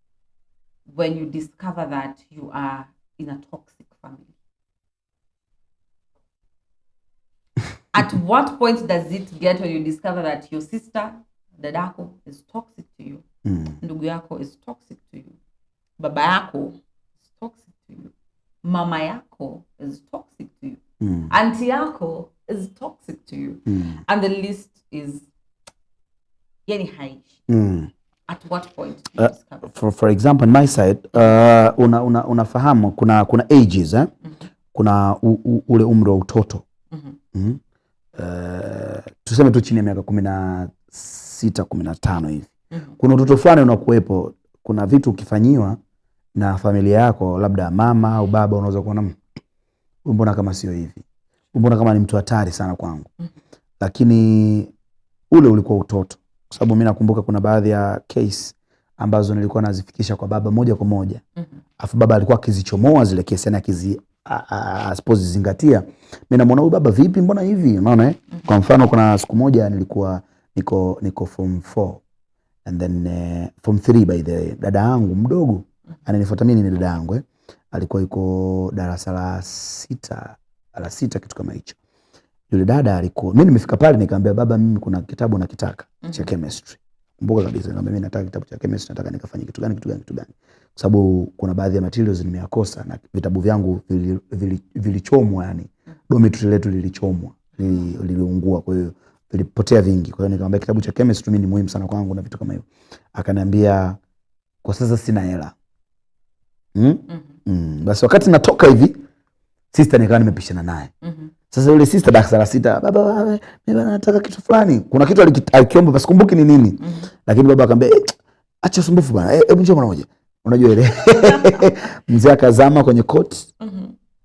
when you discover that you are in a toxic family? At what point does it get when you discover that your sister, dadako, is toxic to you? Ndugu yako is toxic to you. Baba yako is toxic to you. Mama yako is toxic to you. Auntie yako is toxic to you. And the list is yani haishi. At what point do you discover? For example, on my side, unafahamu kuna ages, kuna ule umri wa utoto. Tuseme tu chini ya miaka 16, 15 hivi. Kuna utoto fulani unakuepo, kuna vitu ukifanyiwa na familia yako, labda mama au baba, unaweza kuona mbona kama sio hivi, mbona kama ni mtu hatari sana kwangu. Lakini ule ulikuwa utoto, kwa sababu mimi nakumbuka kuna baadhi ya case ambazo nilikuwa nazifikisha kwa baba moja kwa moja. Afu baba alikuwa akizichomoa zile kesi, yani suppose zingatia. Mimi namuona huyu baba vipi, mbona hivi, unaona Kwa mfano kuna siku moja nilikuwa niko form 4 and then form 3 by the way, dada yangu mdogo ananifuata mimi, ni dada yangu alikuwa yuko darasa la 6 kitu kama hicho. Yule dada alikuwa, mimi nimefika pale nikamwambia baba, mimi kuna kitabu nakitaka cha chemistry. Kumbuka kabisa nikamwambia mimi nataka kitabu cha chemistry, nataka nikafanye kitu gani. Kwa sababu kuna baadhi ya materials nimeyakosa na vitabu vyangu vilichomwa, yani dormitory letu lilichomwa, liliungua, kwa hiyo vilipotea vingi. Kwa hiyo nikamwambia kitabu cha chemistry mimi ni muhimu sana kwangu na vitu kama hivyo. Akaniambia kwa sasa sina hela. Basi wakati natoka hivi sister nikawa nimepishana naye. Sasa yule sister darasa la 6, baba mimi nataka kitu fulani. Kuna kitu alikiomba basi kumbuki ni nini. Lakini baba akamwambia acha usumbufu bwana. Hebu njoo mara moja. Unajua ile mzee akazama kwenye coat.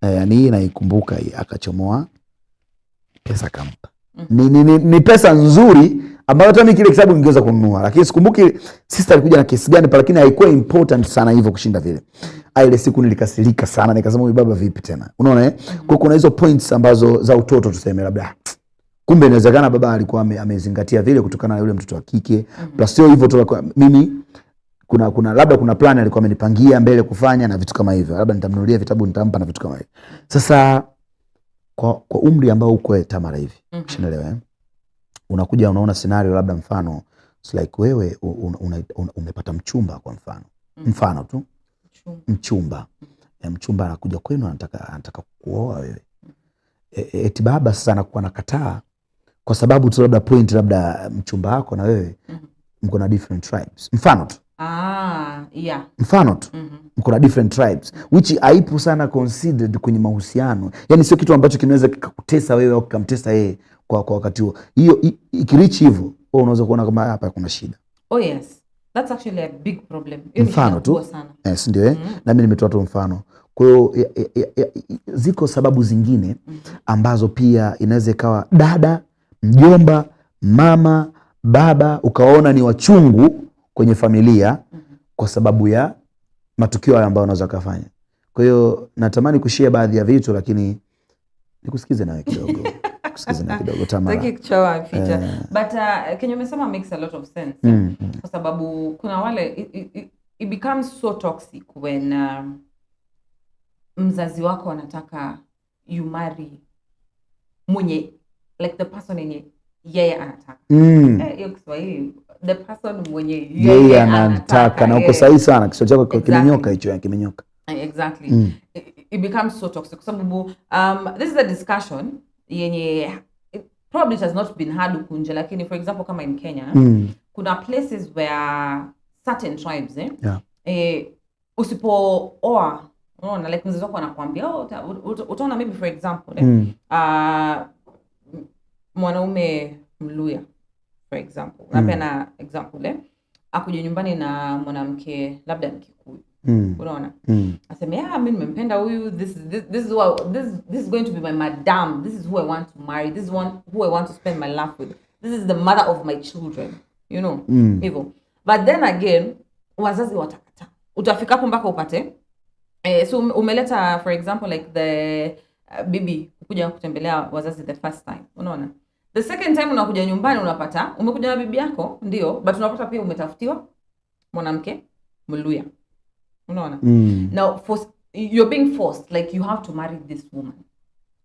Yani naikumbuka hii, akachomoa pesa kampa. Ni pesa nzuri ambayo hata mimi kile kitabu ningeweza kununua, lakini sikumbuki sister alikuja na kesi gani, lakini haikuwa important sana hivyo kushinda vile. Ile siku nilikasirika sana, nikasema huyu baba vipi tena, unaona Kwa kuna hizo points ambazo za utoto tuseme, labda kumbe inawezekana baba alikuwa amezingatia vile kutokana na yule mtoto wa kike. Plus sio hivyo tu, mimi kuna labda kuna plan alikuwa amenipangia mbele kufanya na vitu kama hivyo, labda nitamnunulia vitabu, nitampa na vitu kama hivyo. Sasa kwa umri ambao uko Tamara hivi, unaelewa unakuja unaona scenario, labda mfano it's like wewe umepata mchumba, kwa mfano tu mchumba anakuja kwenu, anataka kuoa wewe. Eti baba sasa anakuwa nakataa kwa sababu tu labda point, labda mchumba wako na wewe mko na different tribes, mfano tu mfano tu mko na different tribes, which haipo sana considered kwenye mahusiano. Yani sio kitu ambacho kinaweza kukutesa wewe au kumtesa yeye kwa wakati huo. Hiyo ikirichi hivyo, wewe unaweza kuona kama hapa kuna shida. Oh yes, that's actually a big problem. Mfano tu yes, ndio na mimi nimetoa tu mfano. Kwa hiyo ziko sababu zingine ambazo pia inaweza ikawa dada, mjomba, mama, baba ukaona ni wachungu kwenye familia kwa sababu ya matukio hayo ambayo unaweza kufanya. Kwa hiyo natamani kushare baadhi ya vitu, lakini nikusikize nawe kidogo. Kusikize na kidogo Tamara. Sitaki kuchoa feature. But Kenya umesema makes a lot of sense. Kwa sababu kuna wale it becomes so toxic when mzazi wako anataka you marry mwenye like the person yenye yeye anataka. Hiyo Kiswahili, the person mwenye yeye anataka. Na uko sahihi sana, kisho chako kimenyoka hicho, kimenyoka. Exactly. It becomes so toxic. Kwa sababu this is a discussion yenye probably it has not been had ukunje, lakini for example kama in Kenya kuna places where certain tribes usipooa, unaona, like mzazi wako anakuambia utaona maybe for example mwanaume Mluya for example, napenda example akuje nyumbani na mwanamke labda Mkikuyu, unaona, aseme mimi nimempenda huyu, this is going to be my madam, this is who I want to marry, this is who I want to spend my life with, this is the mother of my children, you know, hivyo. But then again wazazi watakata, utafika hapo mpaka upate so umeleta for example like the bibi kuja kutembelea wazazi the first time, unaona, the second time unakuja nyumbani unapata umekuja na bibi yako ndio, but unapata pia umetafutiwa mwanamke Mluya, unaona. Now you're being forced, like you have to marry this woman,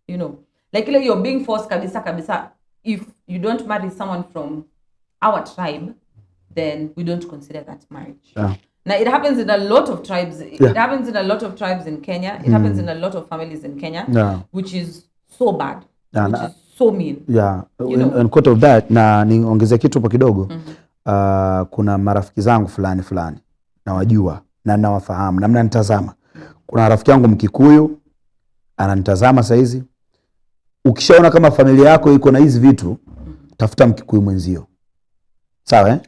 you know, like you're being forced kabisa. If you don't marry someone from our tribe, then we don't consider that marriage. Now it happens in a lot of tribes. It happens in a lot of tribes in Kenya. It happens in a lot of families in Kenya, which is so bad, which is so mean. And quote of that, na niongezea kitu hapo kidogo. Kuna marafiki zangu fulani nawajua na nawafahamu na mnanitazama. Kuna rafiki yangu Mkikuyu ananitazama saa hizi. Ukishaona kama familia yako iko na hizi vitu, tafuta Mkikuyu mwenzio. Sawa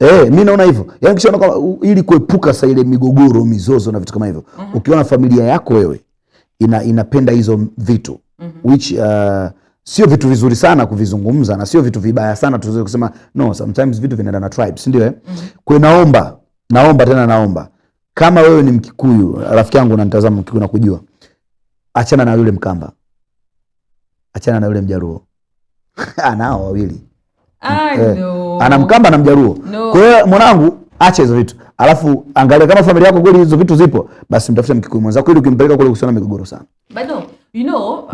mimi naona hivyo. Yaani ukishaona kama ili kuepuka sasa ile migogoro, mizozo na vitu kama hivyo. Ukiona familia yako wewe inapenda hizo vitu, which sio vitu vizuri sana kuvizungumza na sio vitu vibaya sana tuweze kusema no, sometimes vitu vinaenda na tribes, ndio Kwa naomba kama wewe ni Mkikuyu, rafiki yangu unanitazama Mkikuyu na kujua, achana na yule Mkamba, achana na yule Mjaruo. Anao wawili. No. Ana Mkamba na Mjaruo. No. Kwa hiyo mwanangu, acha hizo vitu. Alafu angalia kama familia yako kweli hizo vitu zipo, basi mtafute Mkikuyu mwenzako ili ukimpeleka kule kusiona migogoro sana. But no, you know,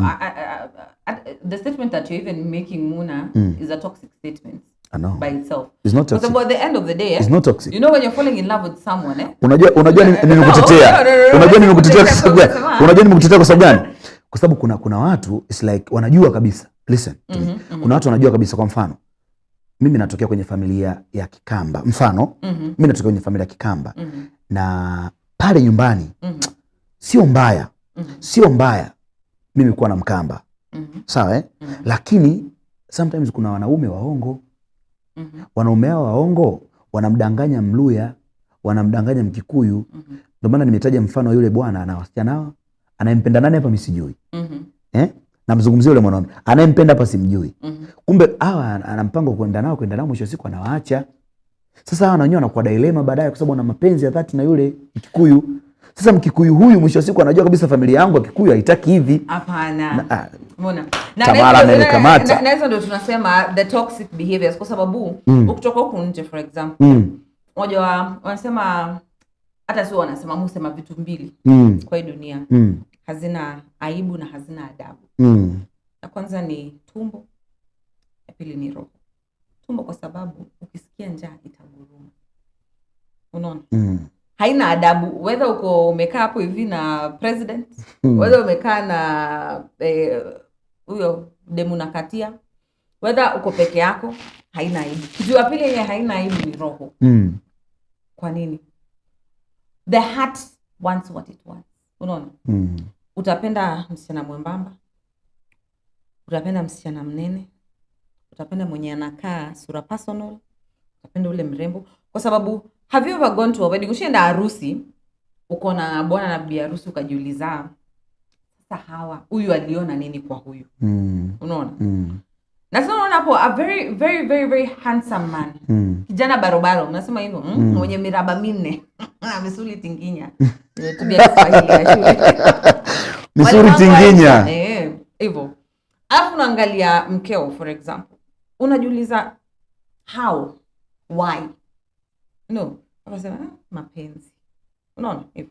the statement that you're even making, Muna, is a toxic statement. I know. By itself. It's not toxic. But at the end of the day, it's not toxic. You know when you're falling in love with someone, Unajua nimekutetea. Unajua nimekutetea kwa sababu gani? Unajua nimekutetea kwa sababu gani? Kwa sababu kuna watu it's like wanajua kabisa. Listen to me. Kuna watu wanajua kabisa, kwa mfano mimi natokea kwenye familia ya Kikamba. Mfano, mimi natokea kwenye familia ya Kikamba. Na pale nyumbani sio mbaya. Sio mbaya mimi kuwa na Mkamba. Sawa Lakini sometimes kuna wanaume waongo. Wanaume hao waongo wanamdanganya Mluya, wanamdanganya Mkikuyu. Ndio maana nimetaja mfano yule bwana ana wasichana nao, anayempenda nani hapa mimi sijui. Namzungumzia yule mwanaume anayempenda hapa simjui. Kumbe hawa ana mpango kwenda nao mwisho siku anawaacha. Sasa hawa wananyoa na kwa dilema baadaye, kwa sababu ana mapenzi ya dhati na yule Mkikuyu. Sasa Mkikuyu huyu mwisho siku anajua kabisa familia yangu ya Kikuyu haitaki hivi. Hapana. Mbona? Na hizo ndio tunasema the toxic behaviors, kwa sababu ukitoka huko nje for example, mmoja wanasema, hata sio wanasema, musema vitu mbili kwa hii dunia hazina aibu na hazina adabu. Ya kwanza ni tumbo, ya pili ni roho. Tumbo kwa sababu ukisikia njaa itaguruma. Unaona? Haina adabu, whether uko umekaa hapo hivi na president, whether umekaa na huyo demu na katia, whether uko peke yako, haina aibu. Kitu ya pili yenye haina aibu ni roho. Kwa nini? The heart wants what it wants. Unaona? Utapenda msichana mwembamba, utapenda msichana mnene, utapenda mwenye anakaa sura personal, utapenda ule mrembo, kwa sababu have you ever gone to a wedding? Ushaenda harusi, uko na bwana na bibi harusi, ukajiuliza sasa huyu aliona nini kwa huyu? Unaona? Na sasa unaona hapo a very very very very handsome man. Kijana barobaro, mnasema hivyo, mwenye miraba minne. Misuli tinginya. Tubia Kiswahili ya shule. Misuli tinginya. Hivyo. Alafu unaangalia mkeo for example. Unajiuliza how, why? No, akasema mapenzi. Unaona hivyo.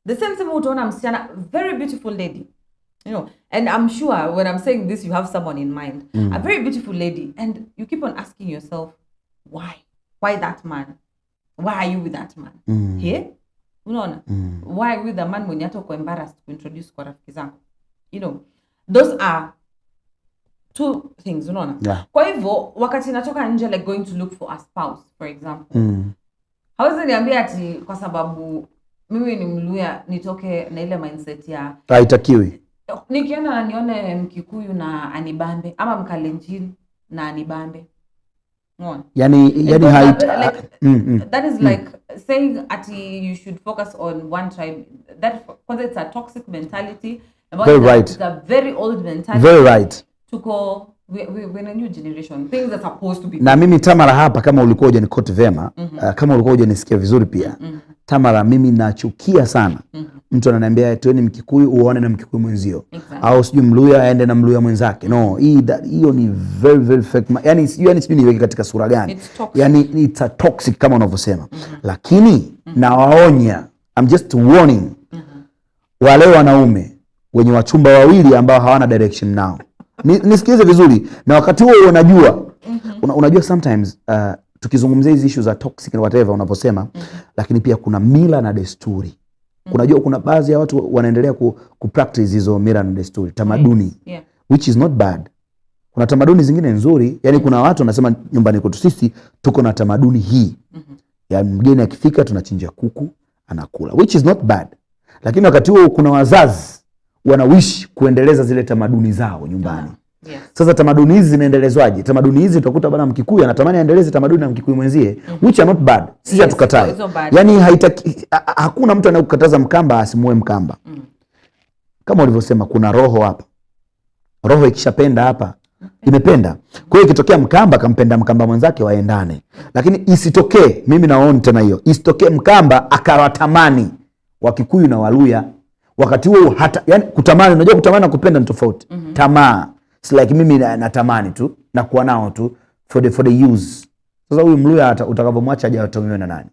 The same thing utaona msichana, very beautiful lady. You know, and I'm sure when I'm saying this, you have someone in mind. A very beautiful lady, and you keep on asking yourself, why? Why that man? Why are you with that man? Here? Unaona? Why with the man when you're embarrassed to introduce kwa rafiki zako? You know, those are two things, unaona? Yeah. Kwa hivyo, wakati natoka nje like going to look for a spouse, for example. Hawezi niambia ati kwa sababu mimi ni Mluya nitoke na ile mindset ya haitakiwi. Nikiona na nione Mkikuyu na anibambe ama Mkalenjin na anibambe. Unaona? Yani that is like saying ati you should focus on one tribe. That because it's a toxic mentality. Very right. It's a very old mentality. Very right. Tuko we're a new generation. Things that are supposed to be. Na mimi Tamara hapa kama ulikuwa hujanikote vema, kama ulikuwa hujanisikia vizuri pia. Tamara, mimi nachukia sana mtu ananiambia tueni Mkikuyu uone na Mkikuyu mwenzio. Au sijui Mluya aende na Mluya mwenzake. No, hiyo ni very very fake. Yani sijui niweke katika sura gani. Yani it's a toxic kama unavyosema. Lakini nawaonya, I'm just warning. Wale wanaume wenye wachumba wawili ambao hawana direction now. Nisikilize vizuri, na wakati huo unajua sometimes tukizungumzia hizi issues za toxic and whatever unaposema, lakini pia kuna mila na desturi. Unajua kuna baadhi ya watu wanaendelea ku practice hizo mila na desturi, tamaduni, which is not bad. Kuna tamaduni zingine nzuri, yani kuna watu wanasema nyumbani kwetu sisi tuko na tamaduni hii. Ya mgeni akifika tunachinja kuku, anakula, which is not bad. Lakini wakati huo kuna wazazi wanawish kuendeleza zile tamaduni zao nyumbani. Sasa tamaduni hizi zinaendelezwaje? Tamaduni hizi utakuta bana Mkikuyu anatamani aendeleze tamaduni na Mkikuyu mwenzie, which are not bad. Sisi hatukatai. Yani hakuna mtu anayekukataza Mkamba asimuoe Mkamba. Kama ulivyosema kuna roho hapa. Roho ikishapenda hapa, imependa. Kwa hiyo ikitokea Mkamba kampenda Mkamba mwenzake waendane. Lakini isitokee, mimi naona tena hiyo, isitokee Mkamba akawatamani Wakikuyu na Waluya. Wakati huo hata yani kutamani, unajua kutamani na kupenda ni tofauti. Tamaa. It's like mimi natamani tu na kuwa nao tu for the use. Sasa huyu Mluya utakapomwacha aje atamiwe na nani?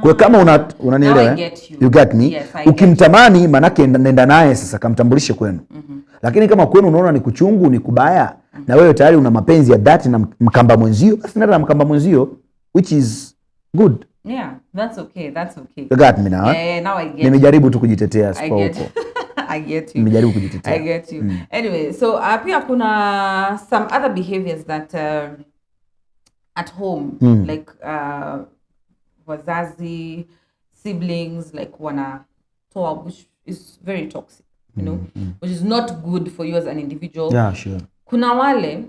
Kwa kama unanielewa? You get me? Yes, ukimtamani manake nenda naye sasa kamtambulishe kwenu. Lakini kama kwenu unaona ni kuchungu ni kubaya na wewe tayari una mapenzi ya dhati na Mkamba mwenzio, basi nenda na Mkamba mwenzio, which is good. Yeah, that's okay. That's okay. You got me now? Yeah, now I get. Nimejaribu tu kujitetea sipo huko. I get you. Nimejaribu kujitetea. I get you. Anyway, so pia kuna some other behaviors that at home like wazazi, siblings like wanatoa, which is very toxic, you know, which is not good for you as an individual. Yeah, sure. Kuna wale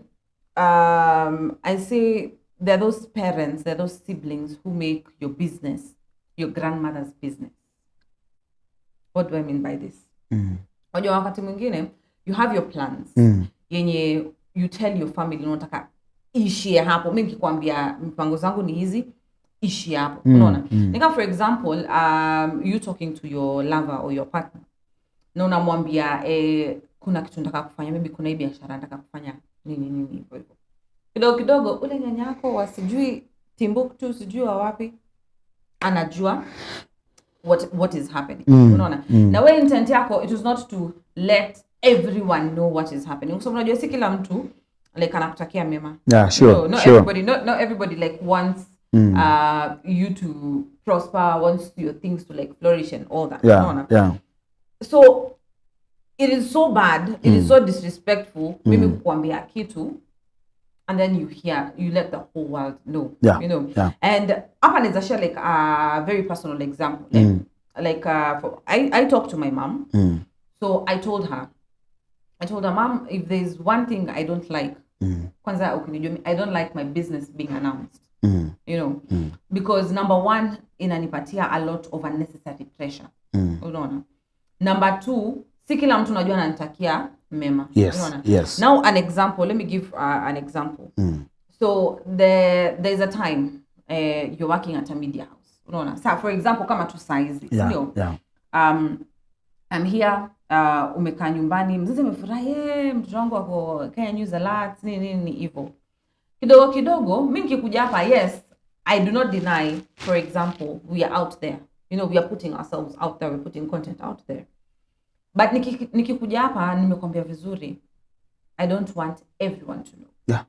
I say there are those parents, there are those siblings who make your business your grandmother's business. What do I mean by this? Unajua wakati mwingine you have your plans yenye you tell your family unataka ishie hapo. Mimi nikikwambia mpango zangu ni hizi, ishie hapo. Unaona? Nika for example you talking to your lover or your partner. Na unamwambia kuna kitu nataka kufanya, maybe kuna hii biashara nataka kufanya nini hivyo. Kidogo kidogo ule nyanyako wasijui Timbuktu sijui wapi anajua what is happening. Unaona? Na wewe intent yako it is not to let everyone know what is happening. Kwa sababu unajua si kila mtu like anakutakia mema. Yeah, sure. No, not everybody like wants you to prosper, wants your things to like flourish and all that. Yeah, yeah. So it is so bad, it is so disrespectful mimi kukuambia kitu and then you let the whole world know. Yeah, you know. Yeah. And hapa naweza share like a very personal example. Like I talked to my mom. So I told her, Mom, if there's one thing I don't like, kwanza ukinijua I don't like my business being announced. You know, because number one, inanipatia a lot of unnecessary pressure. Unaona? Number two, si kila mtu unajua ananitakia mema. Yes, Unaona? yes. Now an example, let me give an example. So there's a time you're working at a media house. Unaona? So for example, kama tu saizi, sio? I'm here, umekaa nyumbani, mzazi amefurahi, mtoto wangu wako Kenya News Alert, nini hivyo. Kidogo kidogo, mimi nikikuja hapa, yes, I do not deny, for example, we are out there. You know, we are putting ourselves out there, we're putting content out there. But nikikuja hapa, nimekwambia vizuri, I don't want everyone to know. Yeah.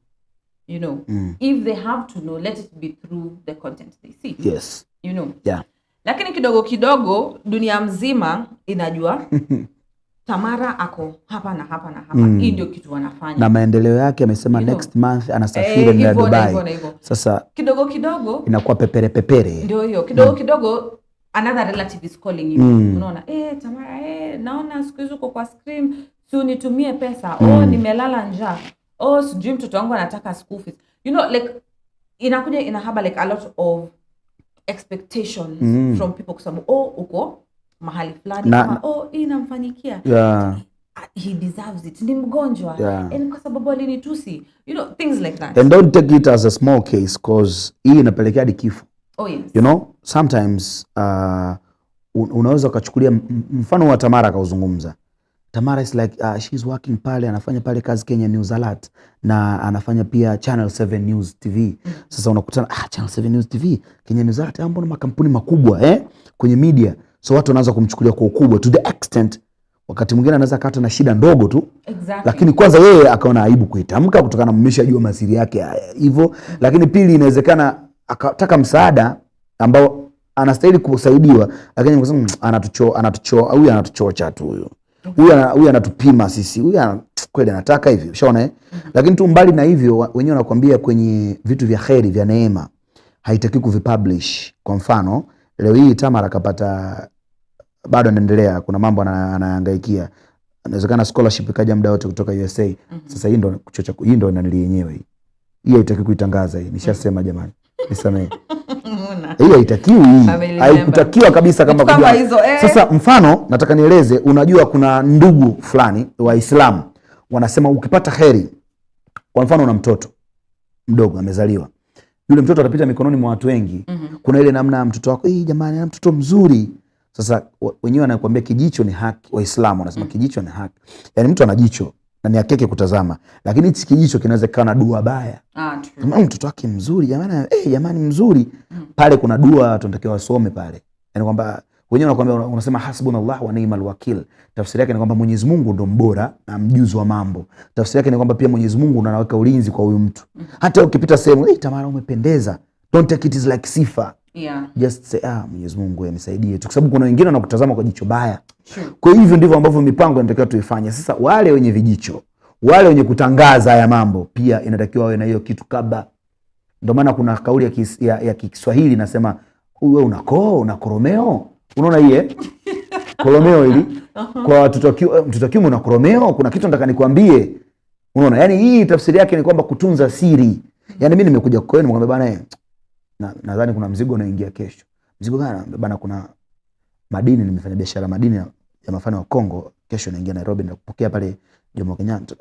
You know, if they have to know, let it be through the content they see. Yes. You know. Yeah. Lakini kidogo kidogo dunia mzima inajua Tamara ako hapa na hapa na hapa. Hii ndio kitu wanafanya. Na maendeleo yake amesema next month anasafiri na Dubai. Sasa kidogo kidogo inakuwa pepere. Ndio hiyo. Kidogo kidogo another relative is calling you. Unaona, Tamara, naona siku hizo uko kwa screen, si unitumie pesa. Nimelala njaa. Sijui mtoto wangu anataka school fees. You know, like inakuja inahaba like a lot of expectations from people kwa sababu uko mahali fulani kama inamfanyikia. Yeah. He deserves it. Ni mgonjwa. And kwa sababu alinitusi. You know, things like that. And don't take it as a small case because hii inapelekea hadi kifo. Yes. You know, sometimes unaweza ukachukulia mfano wa Tamara kauzungumza. Tamara is like she's working pale, anafanya pale kazi Kenya News Alert na anafanya pia Channel 7 News TV. Sasa unakutana Channel 7 News TV, Kenya News Alert, mbona makampuni makubwa kwenye media. So watu wanaanza kumchukulia kwa ukubwa to the extent wakati mwingine anaweza kata na shida ndogo tu. Exactly. Lakini kwanza yeye akaona aibu kuitamka kutokana na mmeshajua masiri yake hivyo. Lakini pili inawezekana akataka msaada ambao anastahili kusaidiwa, lakini anasema huyu anatuchocha tu huyu. Huyu anatupima sisi. Huyu kweli anataka hivyo. Ushaona Lakini tu mbali na hivyo wenyewe wanakuambia kwenye vitu vya khairi vya neema haitaki kuvipublish. Kwa mfano, leo hii Tamara akapata bado anaendelea, kuna mambo anahangaikia. Inawezekana scholarship ikaja muda wote kutoka USA. Sasa hii ndo kuchocha, hii ndo nani yenyewe. Hii haitaki kuitangaza hii. Nishasema jamani. Nisamee. Hii haitakiwi hii. Haikutakiwa kabisa kama kujua. Sasa mfano nataka nieleze, unajua kuna ndugu fulani Waislamu wanasema ukipata kheri, kwa mfano una mtoto mdogo amezaliwa. Yule mtoto atapita mikononi mwa watu wengi. Kuna ile namna mtoto wako, jamani ana mtoto mzuri. Sasa wenyewe wanakuambia kijicho ni haki. Waislamu wanasema kijicho ni haki. Yaani mtu ana jicho na ni yake kutazama, lakini hichi kijicho kinaweza kuwa na dua baya. Kama mtoto wake mzuri, jamani mzuri. Pale kuna dua tunatakiwa wasome pale. Yaani kwamba wenyewe wanakuambia, unasema hasbunallahu wa ni'mal wakil. Tafsiri yake ni kwamba Mwenyezi Mungu ndo mbora na mjuzi wa mambo. Tafsiri yake ni kwamba pia Mwenyezi Mungu ndo anaweka ulinzi kwa huyu mtu. Hata ukipita sehemu, Tamara umependeza. Don't take it as like sifa. Just say Mwenyezi Mungu amenisaidie tu, kwa sababu kuna wengine wanakutazama kwa jicho baya. Kwa hivyo ndivyo ambavyo mipango inatakiwa tuifanye. Sasa wale wenye vijicho, wale wenye kutangaza haya mambo pia inatakiwa wawe na hiyo kitu kabla. Ndio maana kuna kauli ya Kiswahili nasema wewe una koromeo. Unaona hii koromeo hili kwa mtoto kiume una koromeo, kuna kitu nataka nikwambie. Unaona? Yaani hii tafsiri yake ni kwamba kutunza siri. Yaani mimi nimekuja kwenu nikamwambia bana nadhani kuna mzigo unaingia kesho. Mzigo gani? Bana kuna madini, nimefanya biashara madini ya mafano wa Kongo, kesho naingia Nairobi na kupokea pale Jomo Kenyatta.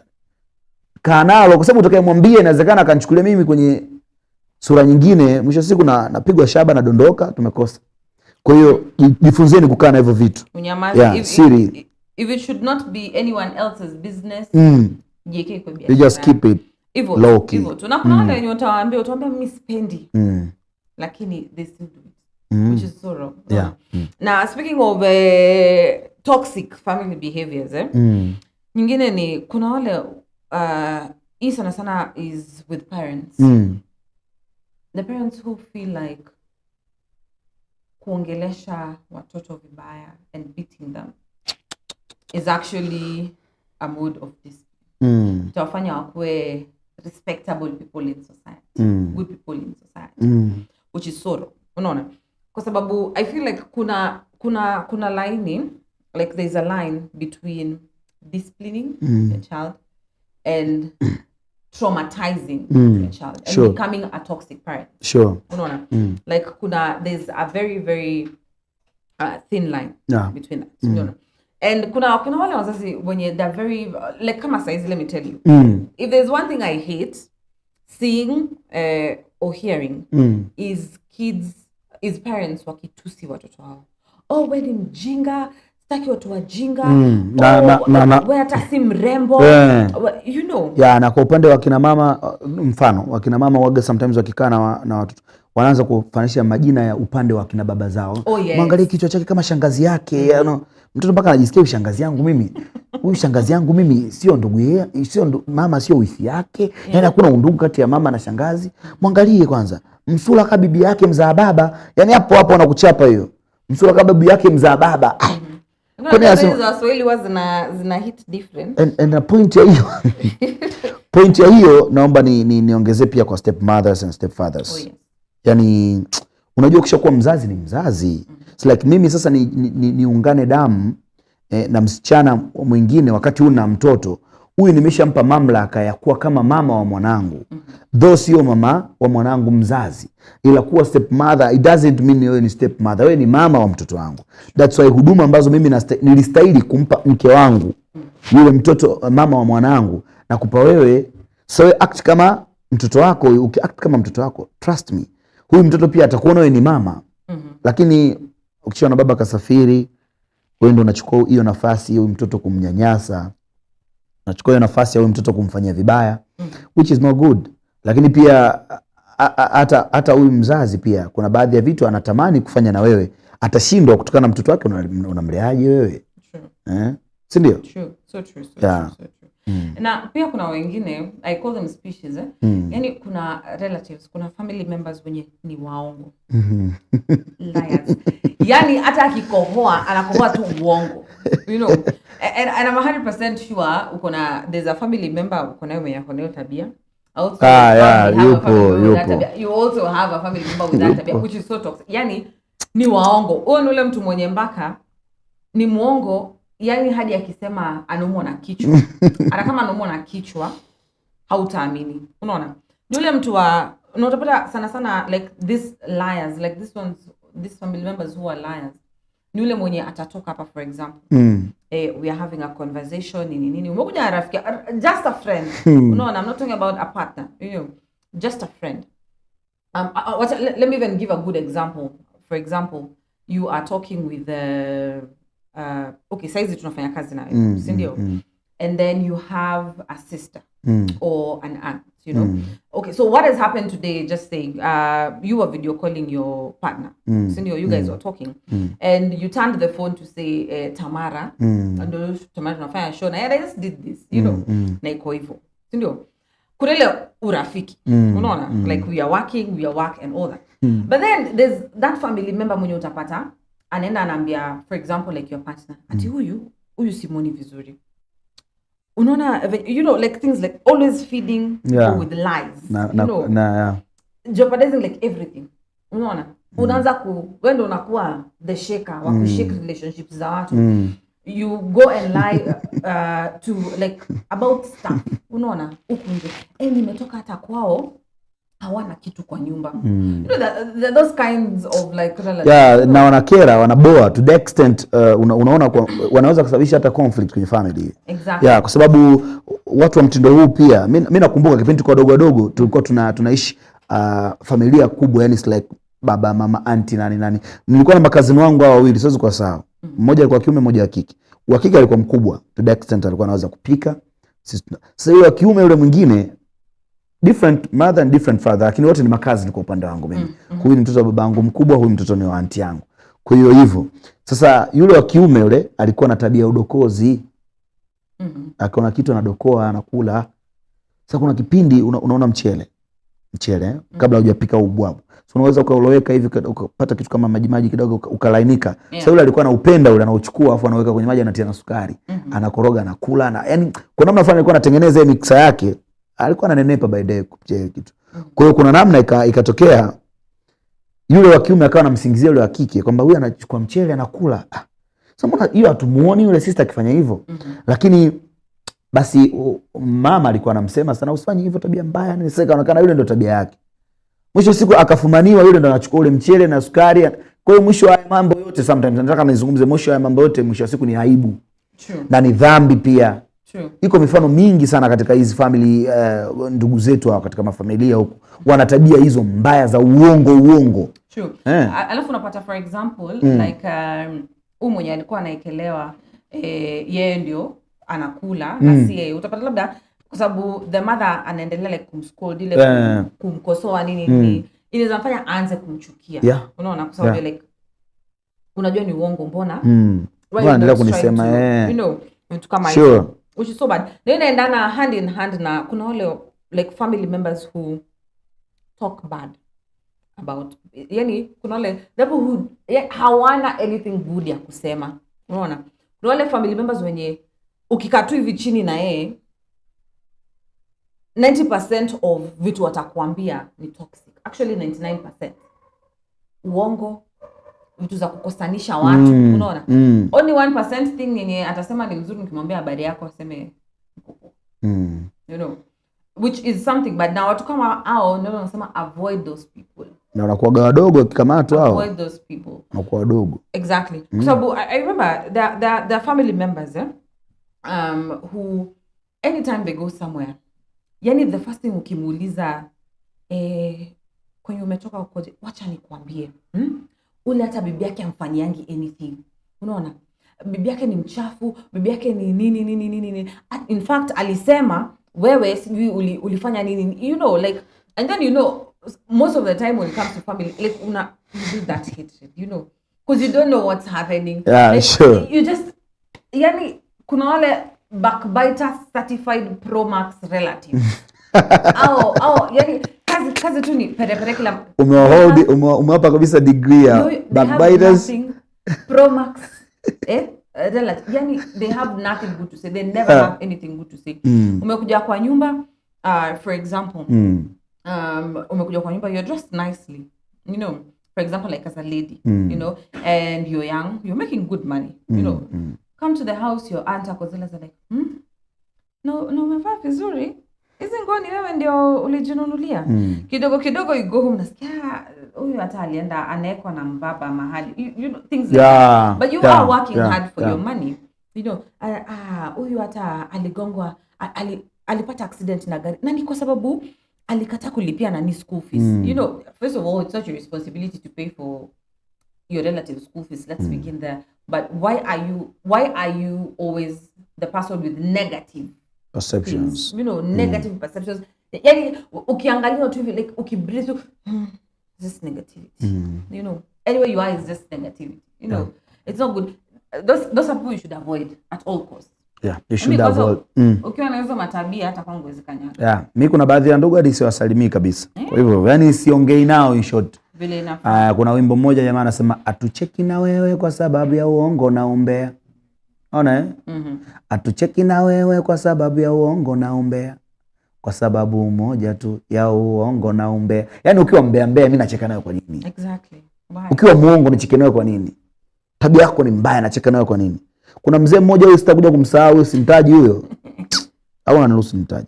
Kanalo kwa sababu utakayemwambia inawezekana akanichukulia mimi kwenye sura nyingine, mwisho siku napigwa shaba na dondoka, tumekosa. Kwa hiyo jifunzeni kukaa na hivyo vitu. Unyamaze. Siri. If it should not be anyone else's business, jiweke kwa biashara. You just keep it low key. Tunakuna wale wenye utawaambia mimi sipendi. Lakini they still do it. Which is so wrong. Now, speaking of toxic family behaviors, nyingine ni kuna wale hii sana is with parents. The parents who feel like kuongelesha watoto vibaya and beating them is actually a mode of discipline. Tawafanya wakue respectable people in society, good people in society, which is sorrow. Unaona? Kwa sababu I feel like kuna line, like there's a line between disciplining a child and traumatizing a child and becoming a toxic parent. Unaona? Like there's a very very thin line between that. Unaona? And kuna wale wazazi wenye they're very like kama size, let me tell you. If there's one thing I hate seeing or hearing is parents wakitusi watoto wao. Oh, wewe ni mjinga, sitaki watu wajinga. Wewe hata si mrembo. You know. Yeah, na kwa upande wa kina mama, mfano wakina mama waga sometimes wakikaa na watoto wanaanza kufanisha majina ya upande wa kina baba zao. Mwangalie kichwa chake kama shangazi yake, mtoto mpaka anajisikia shangazi yangu mimi. Huyu shangazi yangu mimi sio ndugu yake, mama sio wifi yake. Yaani hakuna undugu kati ya mama na shangazi. Mwangalie kwanza, msula kama bibi yake mzaa baba. Yaani hapo wanakuchapa hiyo. Msula kama bibi yake mzaa baba. Kwa nini Waswahili zina hit different? And the point ya hiyo naomba niongezee pia kwa stepmothers and stepfathers. Yaani unajua ukishakuwa mzazi ni mzazi. It's like mimi sasa niungane damu na msichana mwingine wakati una mtoto. Huyu nimeshampa mamlaka ya kuwa kama mama wa mwanangu. Though sio mama wa mwanangu mzazi. Ila kuwa stepmother, it doesn't mean wewe ni stepmother. Wewe ni mama wa mtoto wangu. That's why huduma ambazo mimi nilistahili kumpa mke wangu, yule mtoto mama wa mwanangu, na kupa wewe. So act kama mtoto wako, ukiact kama mtoto wako, trust me, huyu mtoto pia atakuona wewe ni mama. Lakini ukishaona baba kasafiri, wewe ndio unachukua hiyo nafasi ya huyu mtoto kumnyanyasa. Unachukua hiyo nafasi ya huyu mtoto kumfanyia vibaya, which is not good. Lakini pia hata huyu mzazi pia kuna baadhi ya vitu anatamani kufanya na wewe, atashindwa kutokana na mtoto wake. Unamleaje wewe? Si ndio? True. So true. Na pia kuna wengine, I call them species, yani kuna relatives, kuna family members wenye ni waongo. Liars. Yani hata akikohoa anakohoa tu uongo. You know, and I'm 100% sure there's a family member uko nayo mwenye akona hiyo tabia. Also, you also have a family member with that tabia, which is so toxic. Yani ni waongo. Huyo ni ule mtu mwenye mpaka ni muongo. Yani hadi akisema anaumwa na kichwa. Hata kama anaumwa na kichwa hautaamini. Unaona? Ni ule mtu unatapata sana like these liars, like these family members who are liars. Ni ule mwenye atatoka hapa, for example. We are having a conversation nini. Umekuja na rafiki, just a friend. Unaona, I'm not talking about a partner. You know, just a friend. Let me even give a good example. For example, you are talking with okay, saizi tunafanya kazi na wewe, si ndio? And then you have a sister or an aunt, you know. Okay, so what has happened today, just saying, you were video calling your partner, si ndio? You guys were talking, and you turned the phone to say, Tamara, and Tamara tunafanya show, and I just did this, you know, na iko hivyo, si ndio? Kuna ile urafiki, unaona, like we are work and all that. But then there's that family member mwenye utapata anaenda anaambia, for example, like your partner, ati huyu simoni vizuri. Unaona, you know, like things like always feeding with lies. You know, jeopardizing like everything. Unaona, unaanza wewe ndio unakuwa the shaker wa kushake relationships za watu. You go and lie to like about stuff. Unaona, huko nje. Nimetoka hata kwao hawana kitu kwa nyumba. You know, those kinds of like relatives. Na wanakera, wanaboa to the extent unaona wanaweza kusababisha hata conflict kwenye family. Exactly. Kwa sababu watu wa mtindo huu pia, mimi nakumbuka kipindi kwa dogo tulikuwa tunaishi familia kubwa, yani like baba, mama, auntie, nani. Nilikuwa na makazini wangu hao wawili, siwezi kwa sawa. Mmoja alikuwa kiume, mmoja wa kike. Wa kike alikuwa mkubwa to the extent alikuwa anaweza kupika. Sasa yule wa kiume yule mwingine, different mother and different father, lakini wote ni makazi kwa upande wangu mimi. Huyu ni mtoto wa baba yangu mkubwa, huyu mtoto ni wa aunti yangu. Kwa hiyo hivyo. Sasa yule wa kiume yule alikuwa na tabia udokozi. Akaona kitu anadokoa, anakula. Sasa kuna kipindi unaona mchele kabla hujapika ubwabu. So unaweza ukaoloweka hivi ukapata kitu kama maji kidogo ukalainika. Sasa yule alikuwa anaupenda ule, anauchukua afu anaweka kwenye maji, anatia na sukari. Anakoroga, anakula, na yani kwa namna fulani alikuwa anatengeneza mixer yake. Alikuwa ananenepa by day kupitia kitu. Kwa hiyo kuna namna ikatokea yule wa kiume akawa anamsingizia yule wa kike kwamba huyu anachukua mchele anakula. Sasa mbona hiyo hatumuoni yule sister akifanya hivyo? Lakini basi mama alikuwa anamsema sana, usifanye hivyo, tabia mbaya. Ni sasa inaonekana yule ndio tabia yake. Mwisho siku akafumaniwa, yule ndio anachukua ule mchele na sukari. Kwa hiyo mwisho wa mambo yote, sometimes nataka nizungumze, mwisho wa mambo yote, mwisho wa siku ni aibu. na ni dhambi pia. Iko mifano mingi sana katika hizi family, ndugu zetu hao katika mafamilia huko wana tabia hizo mbaya za uongo. Alafu unapata for example like mwenye alikuwa anaekelewa yeye ndio anakula na si yeye, utapata labda kwa sababu the mother anaendelea like kumscold ile kumkosoa nini inaweza mfanya aanze kumchukia. Unaona, kwa sababu like unajua ni uongo, mbona anaendelea kunisema you know mtu kama hiyo, which is so bad. Then inaendana hand in hand na kuna wale like family members who talk bad about, yani kuna wale people who hawana anything good ya kusema. Unaona, kuna wale family members wenye ukikaa tu hivi chini na yeye 90% of vitu watakuambia ni toxic, actually 99% uongo, vitu za kukosanisha watu. Unaona, only 1% thing yenye atasema ni mzuri, nikimwambia habari yako aseme you know, which is something. But now watu kama hao ndio wanasema avoid those people, na wanakuwa wadogo kikamatwa hao, avoid those people, wanakuwa wadogo. Exactly. So I remember the family members who anytime they go somewhere, yani the first thing ukimuuliza kwenye umetoka ukoje, wacha nikwambie ule hata bibi yake amfanyiangi anything. Unaona, bibi yake ni mchafu, bibi yake ni nini. In fact alisema wewe sijui ulifanya nini, you know, like, and then you know most of the time when it comes to family, like you do that hatred, you know, because you don't know what's happening. Like, sure. You just yani kuna wale backbiter certified pro max relative yani kazi tu ni perepere kila umewapa kabisa degree ya backbiters pro max relative, yani they have nothing good to say, they never have anything good to say. Umekuja kwa nyumba for example umekuja kwa nyumba, you're dressed nicely, you know, for example like as a lady, you know, and you're young, you're making good money, you know, come to the house, your aunt akozelas are like no umevaa vizuri, hizi nguo ni wewe ndio ulijinunulia. Kidogo you go home, nasikia huyu hata alienda anaekwa na mbaba mahali, you know, things like that. But you are working hard for your money, you know. Huyu hata aligongwa, alipata accident na gari, na ni kwa sababu alikata kulipia na ni school fees. You know, first of all, it's not your responsibility to pay for your relative's school fees. Let's begin there. But why are you always the person with negative perceptions things? You know, negative perceptions. Yani ukiangalia tu hivi like ukibreathe this negativity. You know, anywhere you are is just negativity. You know, it's not good. Those are people you should avoid at all costs. You should avoid. Ukiwa na hizo matabia hata kwangu huwezi kanyaga. Mimi kuna baadhi ya ndugu hadi siwasalimii kabisa. Kwa hivyo yani siongei nao in short. Vile inafaa. Kuna wimbo mmoja jamaa anasema atucheki na wewe kwa sababu ya uongo na umbea. Ona atucheki na wewe kwa sababu ya uongo na umbea. Kwa sababu moja tu ya uongo na umbea. Yani ukiwa mbea mimi nacheka nayo kwa nini? Exactly. Ukiwa muongo nicheke nayo kwa nini? Tabia yako ni mbaya, nacheka nayo kwa nini? Kuna mzee mmoja huyo sitakuja kumsahau, huyo simtaji huyo. Au anaruhusu mtaji.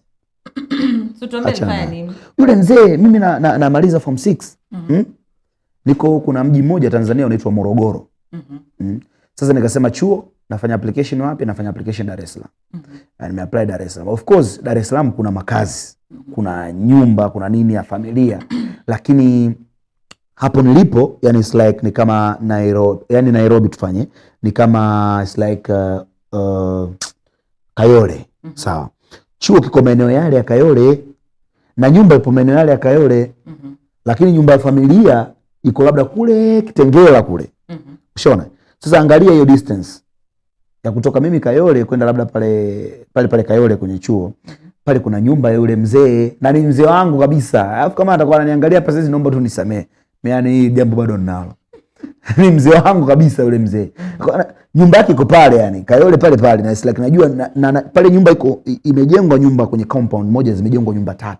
So tuambie nifanye nini? Yule mzee mimi namaliza form 6. Niko kuna mji mmoja Tanzania unaitwa Morogoro. Sasa nikasema chuo nafanya application wapi? Nafanya application Dar es Salaam. Na nimeapply Dar es Salaam. Of course Dar es Salaam kuna makazi, kuna nyumba, kuna nini ya familia. Lakini hapo nilipo yani it's like ni kama Nairobi, yani Nairobi tufanye ni kama it's like Kayole. Sawa. Chuo kiko maeneo yale ya Kayole na nyumba ipo maeneo yale ya Kayole. Lakini nyumba ya familia iko labda kule Kitengela kule. Unaona? Sasa angalia hiyo distance ya kutoka mimi Kayole kwenda labda pale Kayole kwenye chuo. Pale kuna nyumba ya yule mzee na ni mzee wangu kabisa. Alafu kama atakuwa ananiangalia hapa sasa naomba tu nisamee. Yaani hii jambo bado ninalo. Ni mzee wangu kabisa yule mzee. Nyumba yake iko pale yani Kayole pale na like najua na pale nyumba iko imejengwa nyumba kwenye compound moja zimejengwa nyumba 3.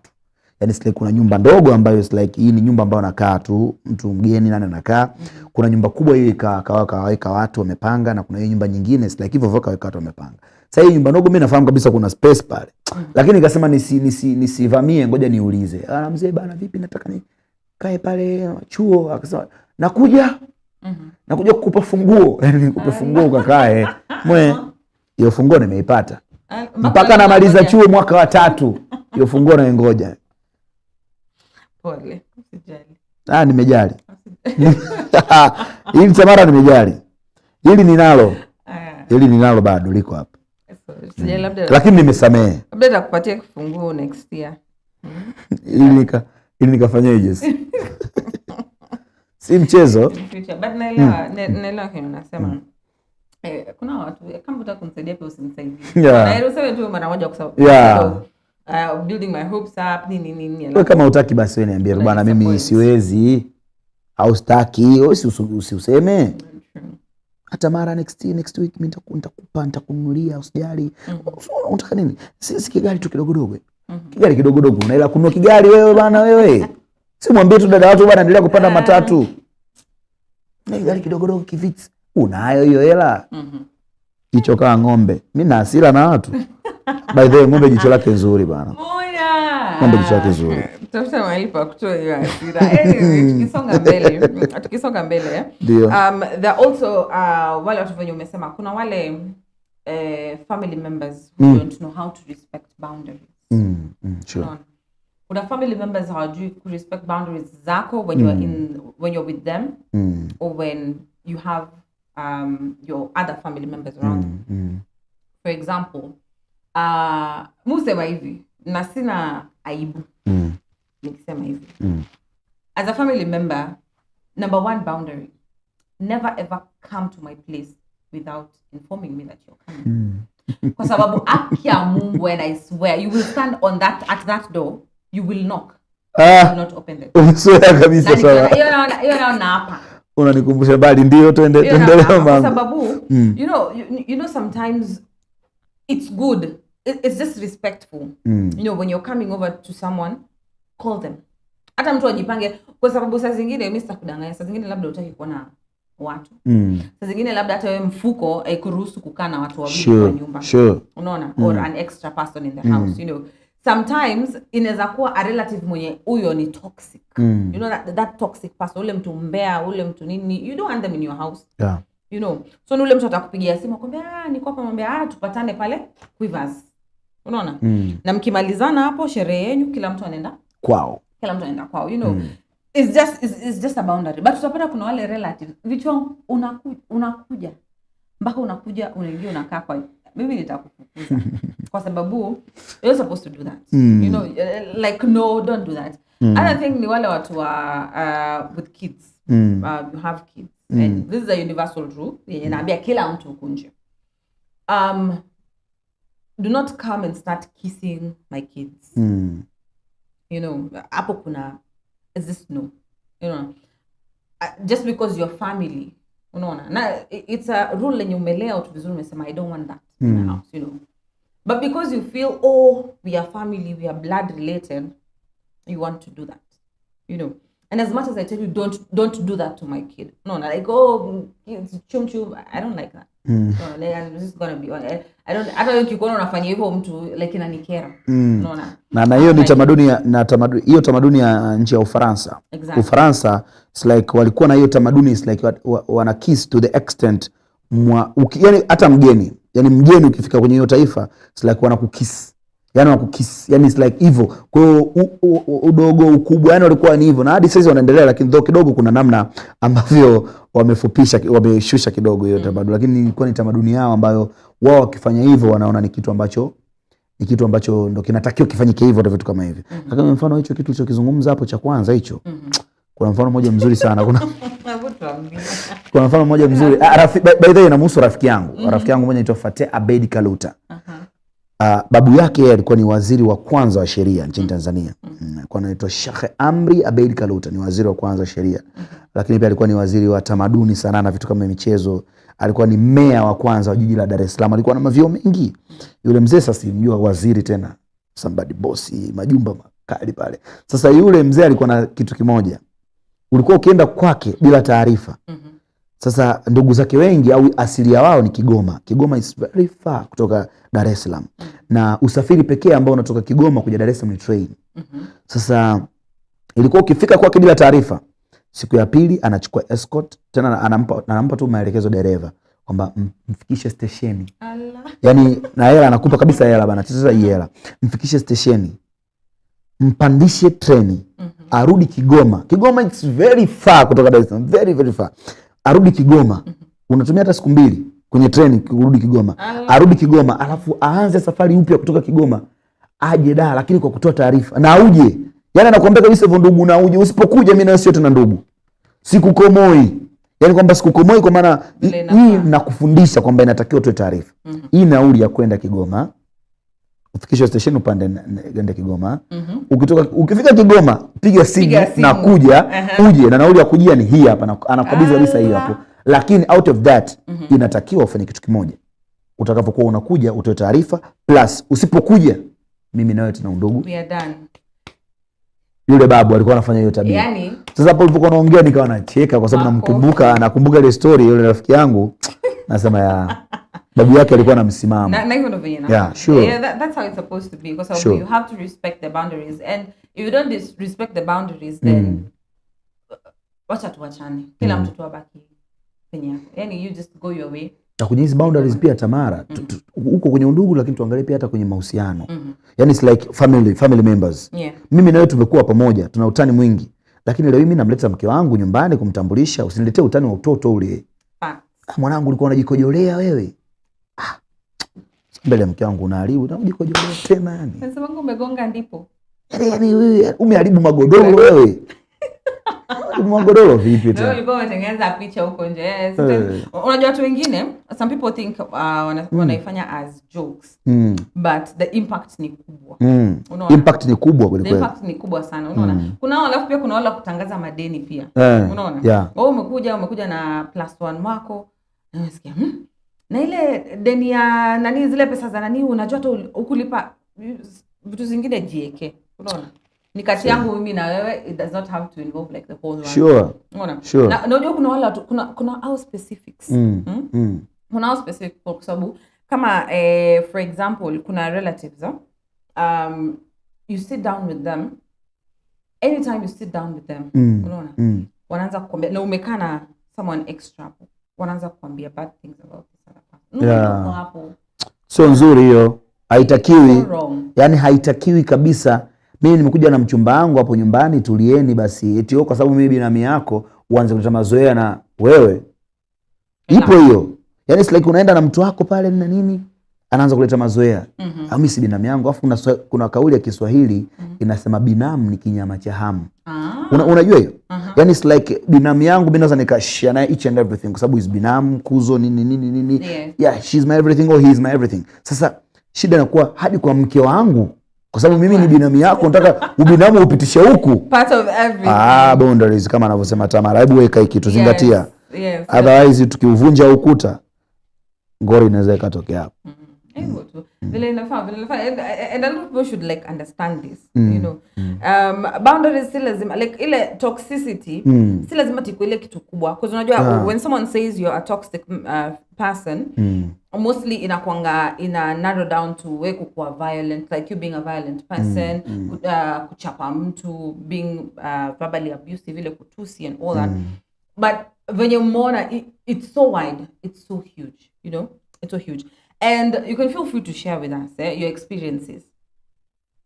Yani like kuna nyumba ndogo ambayo like hii ni nyumba ambayo anakaa tu mtu mgeni nani anakaa. Kuna nyumba kubwa hii kaweka watu wamepanga na kuna hiyo nyumba nyingine like hivyo kaweka watu wamepanga. Sasa hii nyumba ndogo mimi nafahamu kabisa kuna space pale. Lakini nikasema nisivamie, ngoja niulize. Mzee bana vipi nataka kae pale chuo. Akasema nakuja kukupa funguo. Yani nikupe funguo ukakae. Hiyo funguo nimeipata. Mpaka namaliza chuo mwaka wa 3. Hiyo funguo naingoja. Pole, usijali. Nimejali. Hili Tamara nimejali. Hili ninalo bado liko hapa. Lakini nimesamehe. Labda nitakupatia kifunguo next year. Ili nikafanyaje? Si mchezo. But naelewa kile unasema. Kuna watu kama unataka kumsaidia pia usimsaidie. Na useme tu mara moja kwa sababu building my hopes up nini. Wewe kama utaki basi wewe niambie bwana, mimi siwezi au sitaki, usiseme. Hata mara next week mimi nitakununulia, usijali. Unataka nini? Si kigari tu kidogo. Kigari kidogo unaila kununua kigari wewe bwana wewe. Si mwambie tu dada watu bwana endelea kupanda matatu. Na kigari kidogo kivits. Unayo hiyo hela. Jicho kama ng'ombe. Mimi na hasira na watu. By the way, ng'ombe jicho lake nzuri bwana. Ng'ombe jicho lake nzuri. Tafuta mahali pa kutoa hiyo hasira. Anyway, tukisonga mbele. There also wale watu wenye umesema kuna wale family members who don't know how to respect boundaries. Sure. Kuna family members hawajui ku respect boundaries zako when you're with them or when you have your other family members around. For example, musema hivi na sina aibu nikisema hivi. As a family member, number 1 boundary, never ever come to my place without informing me that you're coming. Kwa sababu akia Mungu, and I swear you will stand at that door, you will knock, you will not open it. Umeswea kabisa sana. Hiyo na hapa. Unanikumbusha bali ndio tuendelee mama. Kwa sababu you know sometimes it's good. It's just respectful. When you're coming over to someone, call them. Hata mtu ajipange kwa sababu saa zingine mimi sitakudanganya. Saa zingine labda utaki kuona watu. Saa zingine labda hata wewe mfuko haikuruhusu kukaa na watu wawili kwa nyumba. Unaona? Or an extra person in the house, Sometimes inaweza kuwa a relative mwenye huyo ni toxic. That toxic person, ule mtu mbea, ule mtu nini, you don't want them in your house. So ule mtu atakupigia simu akwambia niko hapa, mwambia tupatane pale Quivers. Unaona? Na mkimalizana hapo sherehe yenu kila mtu anaenda kwao. It's just a boundary. But utapata kuna wale relatives vitu unakuja mpaka unaingia unakaa kwa mimi nitakufukuza kwa sababu you're supposed to do that. Like no, don't do that. Other thing ni wale watu with kids. You have kids. And this is a universal rule. Naambia kila mtu huko nje. Do not come and start kissing my kids. Hapo kuna is this no. Just because you're family. Unaona? Na it's a rule lenye umelea watu vizuri, umesema I don't want that in my house, But because you feel we are family, we are blood related, you want to do that. And as much as I tell you don't do that to my kid. No, like chum, I don't like that. This is gonna be I don't ukikuona unafanya hivyo mtu like inanikera. Unaona? Na hiyo ni tamaduni ya nchi ya Ufaransa. Exactly. Ufaransa it's like walikuwa na hiyo tamaduni, it's like wana kiss to the extent yani hata mgeni ukifika kwenye hiyo taifa it's like wanakukiss. Yani it's like hivyo. Kwa hiyo udogo ukubwa walikuwa ni hivyo, na hadi sasa wanaendelea, lakini though kidogo kuna namna ambavyo wameshusha kidogo hiyo tamaduni, lakini ilikuwa ni tamaduni yao ambayo wao wakifanya hivyo wanaona ni kitu ambacho ndio kinatakiwa kifanyike hivyo, vitu kama hivi. Kama mfano hicho kitu ulichokizungumza hapo cha kwanza hicho. Kuna mfano mmoja mzuri sana. Kuna mfano mmoja mzuri. By the way namhusu rafiki yangu. Rafiki yangu mmoja anaitwa Fateh Abeid Kaluta. Babu yake alikuwa ni waziri wa kwanza wa sheria nchini Tanzania. Alikuwa anaitwa Sheikh Amri Abeid Kaluta, ni waziri wa kwanza wa sheria. Lakini pia alikuwa ni waziri wa tamaduni, sanaa na vitu kama michezo. Alikuwa ni meya wa kwanza wa jiji la Dar es Salaam. Alikuwa na mavyeo mengi. Yule mzee sasa simjua waziri tena. Somebody bossy, majumba makali pale. Sasa yule mzee alikuwa na kitu kimoja. Ulikuwa ukienda kwake bila taarifa. Sasa ndugu zake wengi au asilia wao ni Kigoma. Kigoma is very far kutoka Dar es Salaam. Na usafiri pekee ambao unatoka Kigoma kuja Dar es Salaam ni train. Sasa ilikuwa ukifika kwake bila taarifa, siku ya pili anachukua escort, tena anampa tu maelekezo dereva. kwamba mfikishe stesheni. Yani na hela anakupa kabisa hela bana, sasa hii hela mfikishe stesheni, mpandishe treni, arudi Kigoma. Kigoma it's very far kutoka Dar es Salaam, very very far. Arudi Kigoma. Unatumia hata siku 2 kwenye treni kurudi Kigoma. Arudi Kigoma alafu aanze safari upya kutoka Kigoma aje Dar, lakini kwa kutoa taarifa na uje. Yani anakuambia kabisa hivyo, ndugu, na uje. Usipokuja mimi na wewe sio tena ndugu. Sikukomoi. Yani kwamba sikukomoi kwa maana hii nakufundisha kwamba inatakiwa utoe taarifa. Hii nauli ya kwenda Kigoma. Ufikishe station upande gende Kigoma. Ukifika Kigoma piga simu na kuja uje, na nauli ya kujia ni hii hapa, anakabidhi kabisa hiyo hapo. Lakini out of that inatakiwa ufanye kitu kimoja. Utakapokuwa unakuja utoe taarifa, plus usipokuja mimi na wewe tuna undugu. We are done. Yule babu alikuwa anafanya hiyo tabia. Yani sasa hapo ulipokuwa unaongea nikawa nacheka kwa sababu nakumbuka ile story yule rafiki yangu. Nasema ya babu yake alikuwa na msimamo. Na hivyo ndivyo yana. Yeah, sure. Yeah, that's how it's supposed to be, because you have to respect the boundaries, and if you don't respect the boundaries then wacha tuachane. Kila mtu tu abaki penye yake. Yani you just go your way. Na kwenye hizo boundaries pia Tamara, huko kwenye undugu, lakini tuangalie pia hata kwenye mahusiano. Yani it's like family members. Yeah. Mimi na wewe tumekuwa pamoja, tuna utani mwingi. Lakini leo mimi namleta mke wangu nyumbani kumtambulisha, usiniletee utani wa utoto ule. Mwanangu ulikuwa unajikojolea wewe. Mbele ya mke wangu unaharibu, na unajikojolea tena yani. Sasa wangu umegonga ndipo. Yani wewe umeharibu magodoro wewe. Magodoro vipi tena? Wewe ulikuwa umetengeneza picha huko nje. Unajua watu wengine, some people think wanaifanya as jokes. But the impact ni kubwa. Unaona? Impact ni kubwa kweli kweli. Impact ni kubwa sana, unaona? Kuna alafu pia kuna wale kutangaza madeni pia. Unaona? Wewe umekuja na +1 wako. Unasikia? Na ile deni ya nani, zile pesa za nani, unajua hata ukulipa vitu zingine jieke. Unaona? Ni kati yangu mimi na wewe, it does not have to involve like the whole world. Sure. Unaona? Sure. Na unajua kuna wale kuna our specifics. Kuna our specific, kwa sababu kama for example kuna relatives, you sit down with them, anytime you sit down with them, unaona? Wanaanza kukwambia, na umekaa na someone extra, wanaanza kukwambia bad things about this other person. Hapo sio nzuri hiyo. Haitakiwi. Yani haitakiwi kabisa. Mimi nimekuja na mchumba wangu hapo nyumbani, tulieni basi. Eti kwa sababu mimi binamu yako uanze kuleta mazoea na wewe. Ipo hiyo. Yani it's like unaenda na mtu wako pale na nini, anaanza kuleta mazoea. Au mimi si binamu yangu. Alafu kuna kauli ya Kiswahili inasema binamu ni kinyama cha hamu. Unajua hiyo? Yani it's like binamu yangu mimi naweza nikashare naye each and everything kwa sababu is binamu, kuzo nini. Yeah, she's my everything or he is my everything. Sasa shida inakuwa hadi kwa mke wangu. Kwa sababu mimi ni binamu yako, nataka ubinamu upitishe huku. Part of everything. Boundaries kama anavyosema Tamara. Hebu weka hiki kitu, zingatia. Yes. Otherwise tukiuvunja ukuta, ngori inaweza ikatokea hapo. Hivyo tu. Vile inafaa. And a lot of people should like understand this, you know. Boundaries si lazima, like ile toxicity, si lazima tiko ile kitu kubwa. Because unajua when someone says you're a toxic person, mostly inakuanga narrow down to wewe kuwa violent, like you being a violent person, kuchapa mtu, being verbally abusive, ile kutusi and all that. But when you mona, it's so wide, it's so huge, you know, it's so huge. And you can feel free to share with us your experiences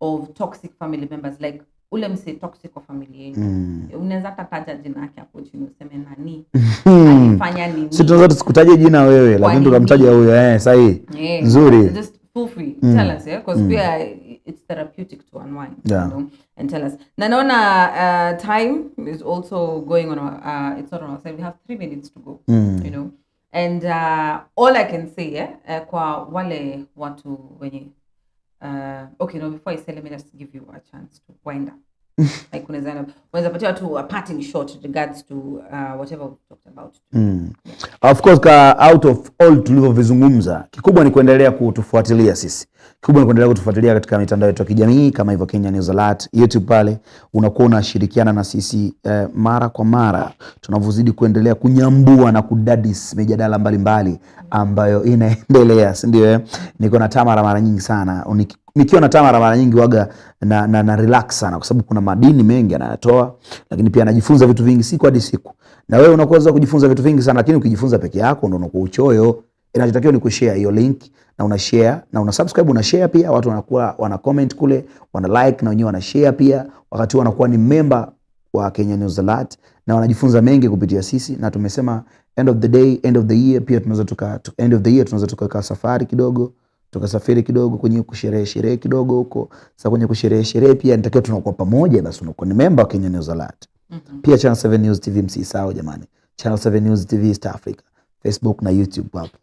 of toxic family members, like ule mse toxic kwa familia yenu. Unaweza kataja jina yake hapo chini useme nani alifanya nini. Si tunaweza tusikutaje jina wewe, lakini tukamtaja huyo sahihi. Nzuri. Just feel free, tell us, because it's therapeutic to unwind, you know, and tell us. Na naona time is also going on it's not on our side. We have 3 minutes to go, you know. And all I can say, kwa wale watu wenye okay, no, before I say, let me just give you a chance to wind up. Like unaweza patia tu a parting shot regards to whatever we talked about. Of course, out of all tulivyozungumza, kikubwa ni kuendelea kutufuatilia sisi. Kikubwa ni kuendelea kutufuatilia katika mitandao yetu ya kijamii kama hivyo Kenya News Alert, YouTube pale unakuwa unashirikiana na sisi mara kwa mara tunavyozidi kuendelea kunyambua na kudadis mijadala mbalimbali ambayo inaendelea, si ndio? Niko na Tamara mara nyingi sana. nikiwa na Tamara mara nyingi waga na relax sana, kwa sababu kuna madini mengi anayatoa, lakini pia anajifunza vitu vingi siku hadi siku. Na wewe unakuweza kujifunza vitu vingi sana, lakini ukijifunza peke yako ndio unakuwa uchoyo. Inachotakiwa ni kushare hiyo link, na una share na una subscribe, una share pia, watu wanakuwa wana comment kule, wana like na wenyewe wana share pia, wakati wanakuwa ni member wa Kenya News Alert na wanajifunza mengi kupitia sisi. Na tumesema end of the day, end of the year pia tunaweza tukakaa safari kidogo, tukasafiri kidogo kwenye kusherehe kidogo huko. Sasa kwenye kusherehe pia nitakiwa tunakuwa pamoja, basi unakuwa ni member wa Kenya News Alert. Pia Channel 7 News TV msisahau jamani. Channel 7 News TV East Africa, Facebook na YouTube hapo.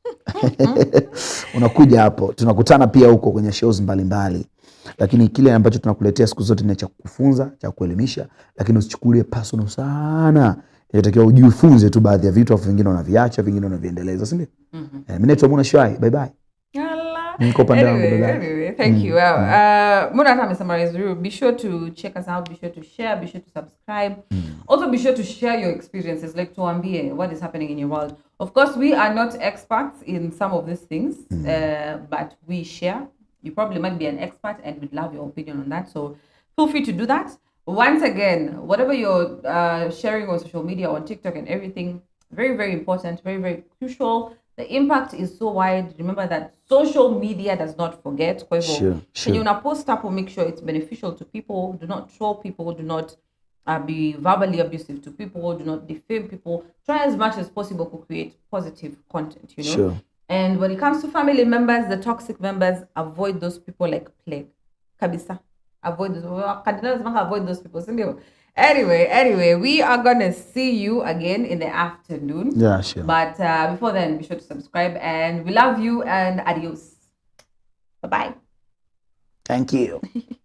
Unakuja hapo, tunakutana pia huko kwenye shows mbalimbali. Lakini kile ambacho tunakuletea siku zote ni cha kukufunza, cha kuelimisha, lakini usichukulie personal sana. Inatakiwa ujifunze tu baadhi ya vitu, afu vingine unaviacha, vingine unaviendeleza, si ndio? Mimi naitwa Muna Shwai. Bye bye. Anyway, thank you. Muna hata summarize you. Be sure to check us out. Be sure to share. Be sure to subscribe. Also, be sure to share your experiences. Like tuambie what is happening in your world. Of course, we are not experts in some of these things, but we share. You probably might be an expert, and we'd love your opinion on that. So feel free to do that. Once again, whatever you're sharing on social media, on TikTok and everything, very, very important, very, very crucial. The impact is so wide. Remember that social media does not forget. Sure. When you post up, make sure it's beneficial to people. Do not troll people. Do not be verbally abusive to people. Do not defame people. Try as much as possible to create positive content, you know. Sure. And when it comes to family members, the toxic members, avoid those people like plague. Kabisa. Avoid those people. Anyway, we are gonna see you again in the afternoon. Yeah, sure. But before then, be sure to subscribe, and we love you, and adios. Bye-bye. Thank you.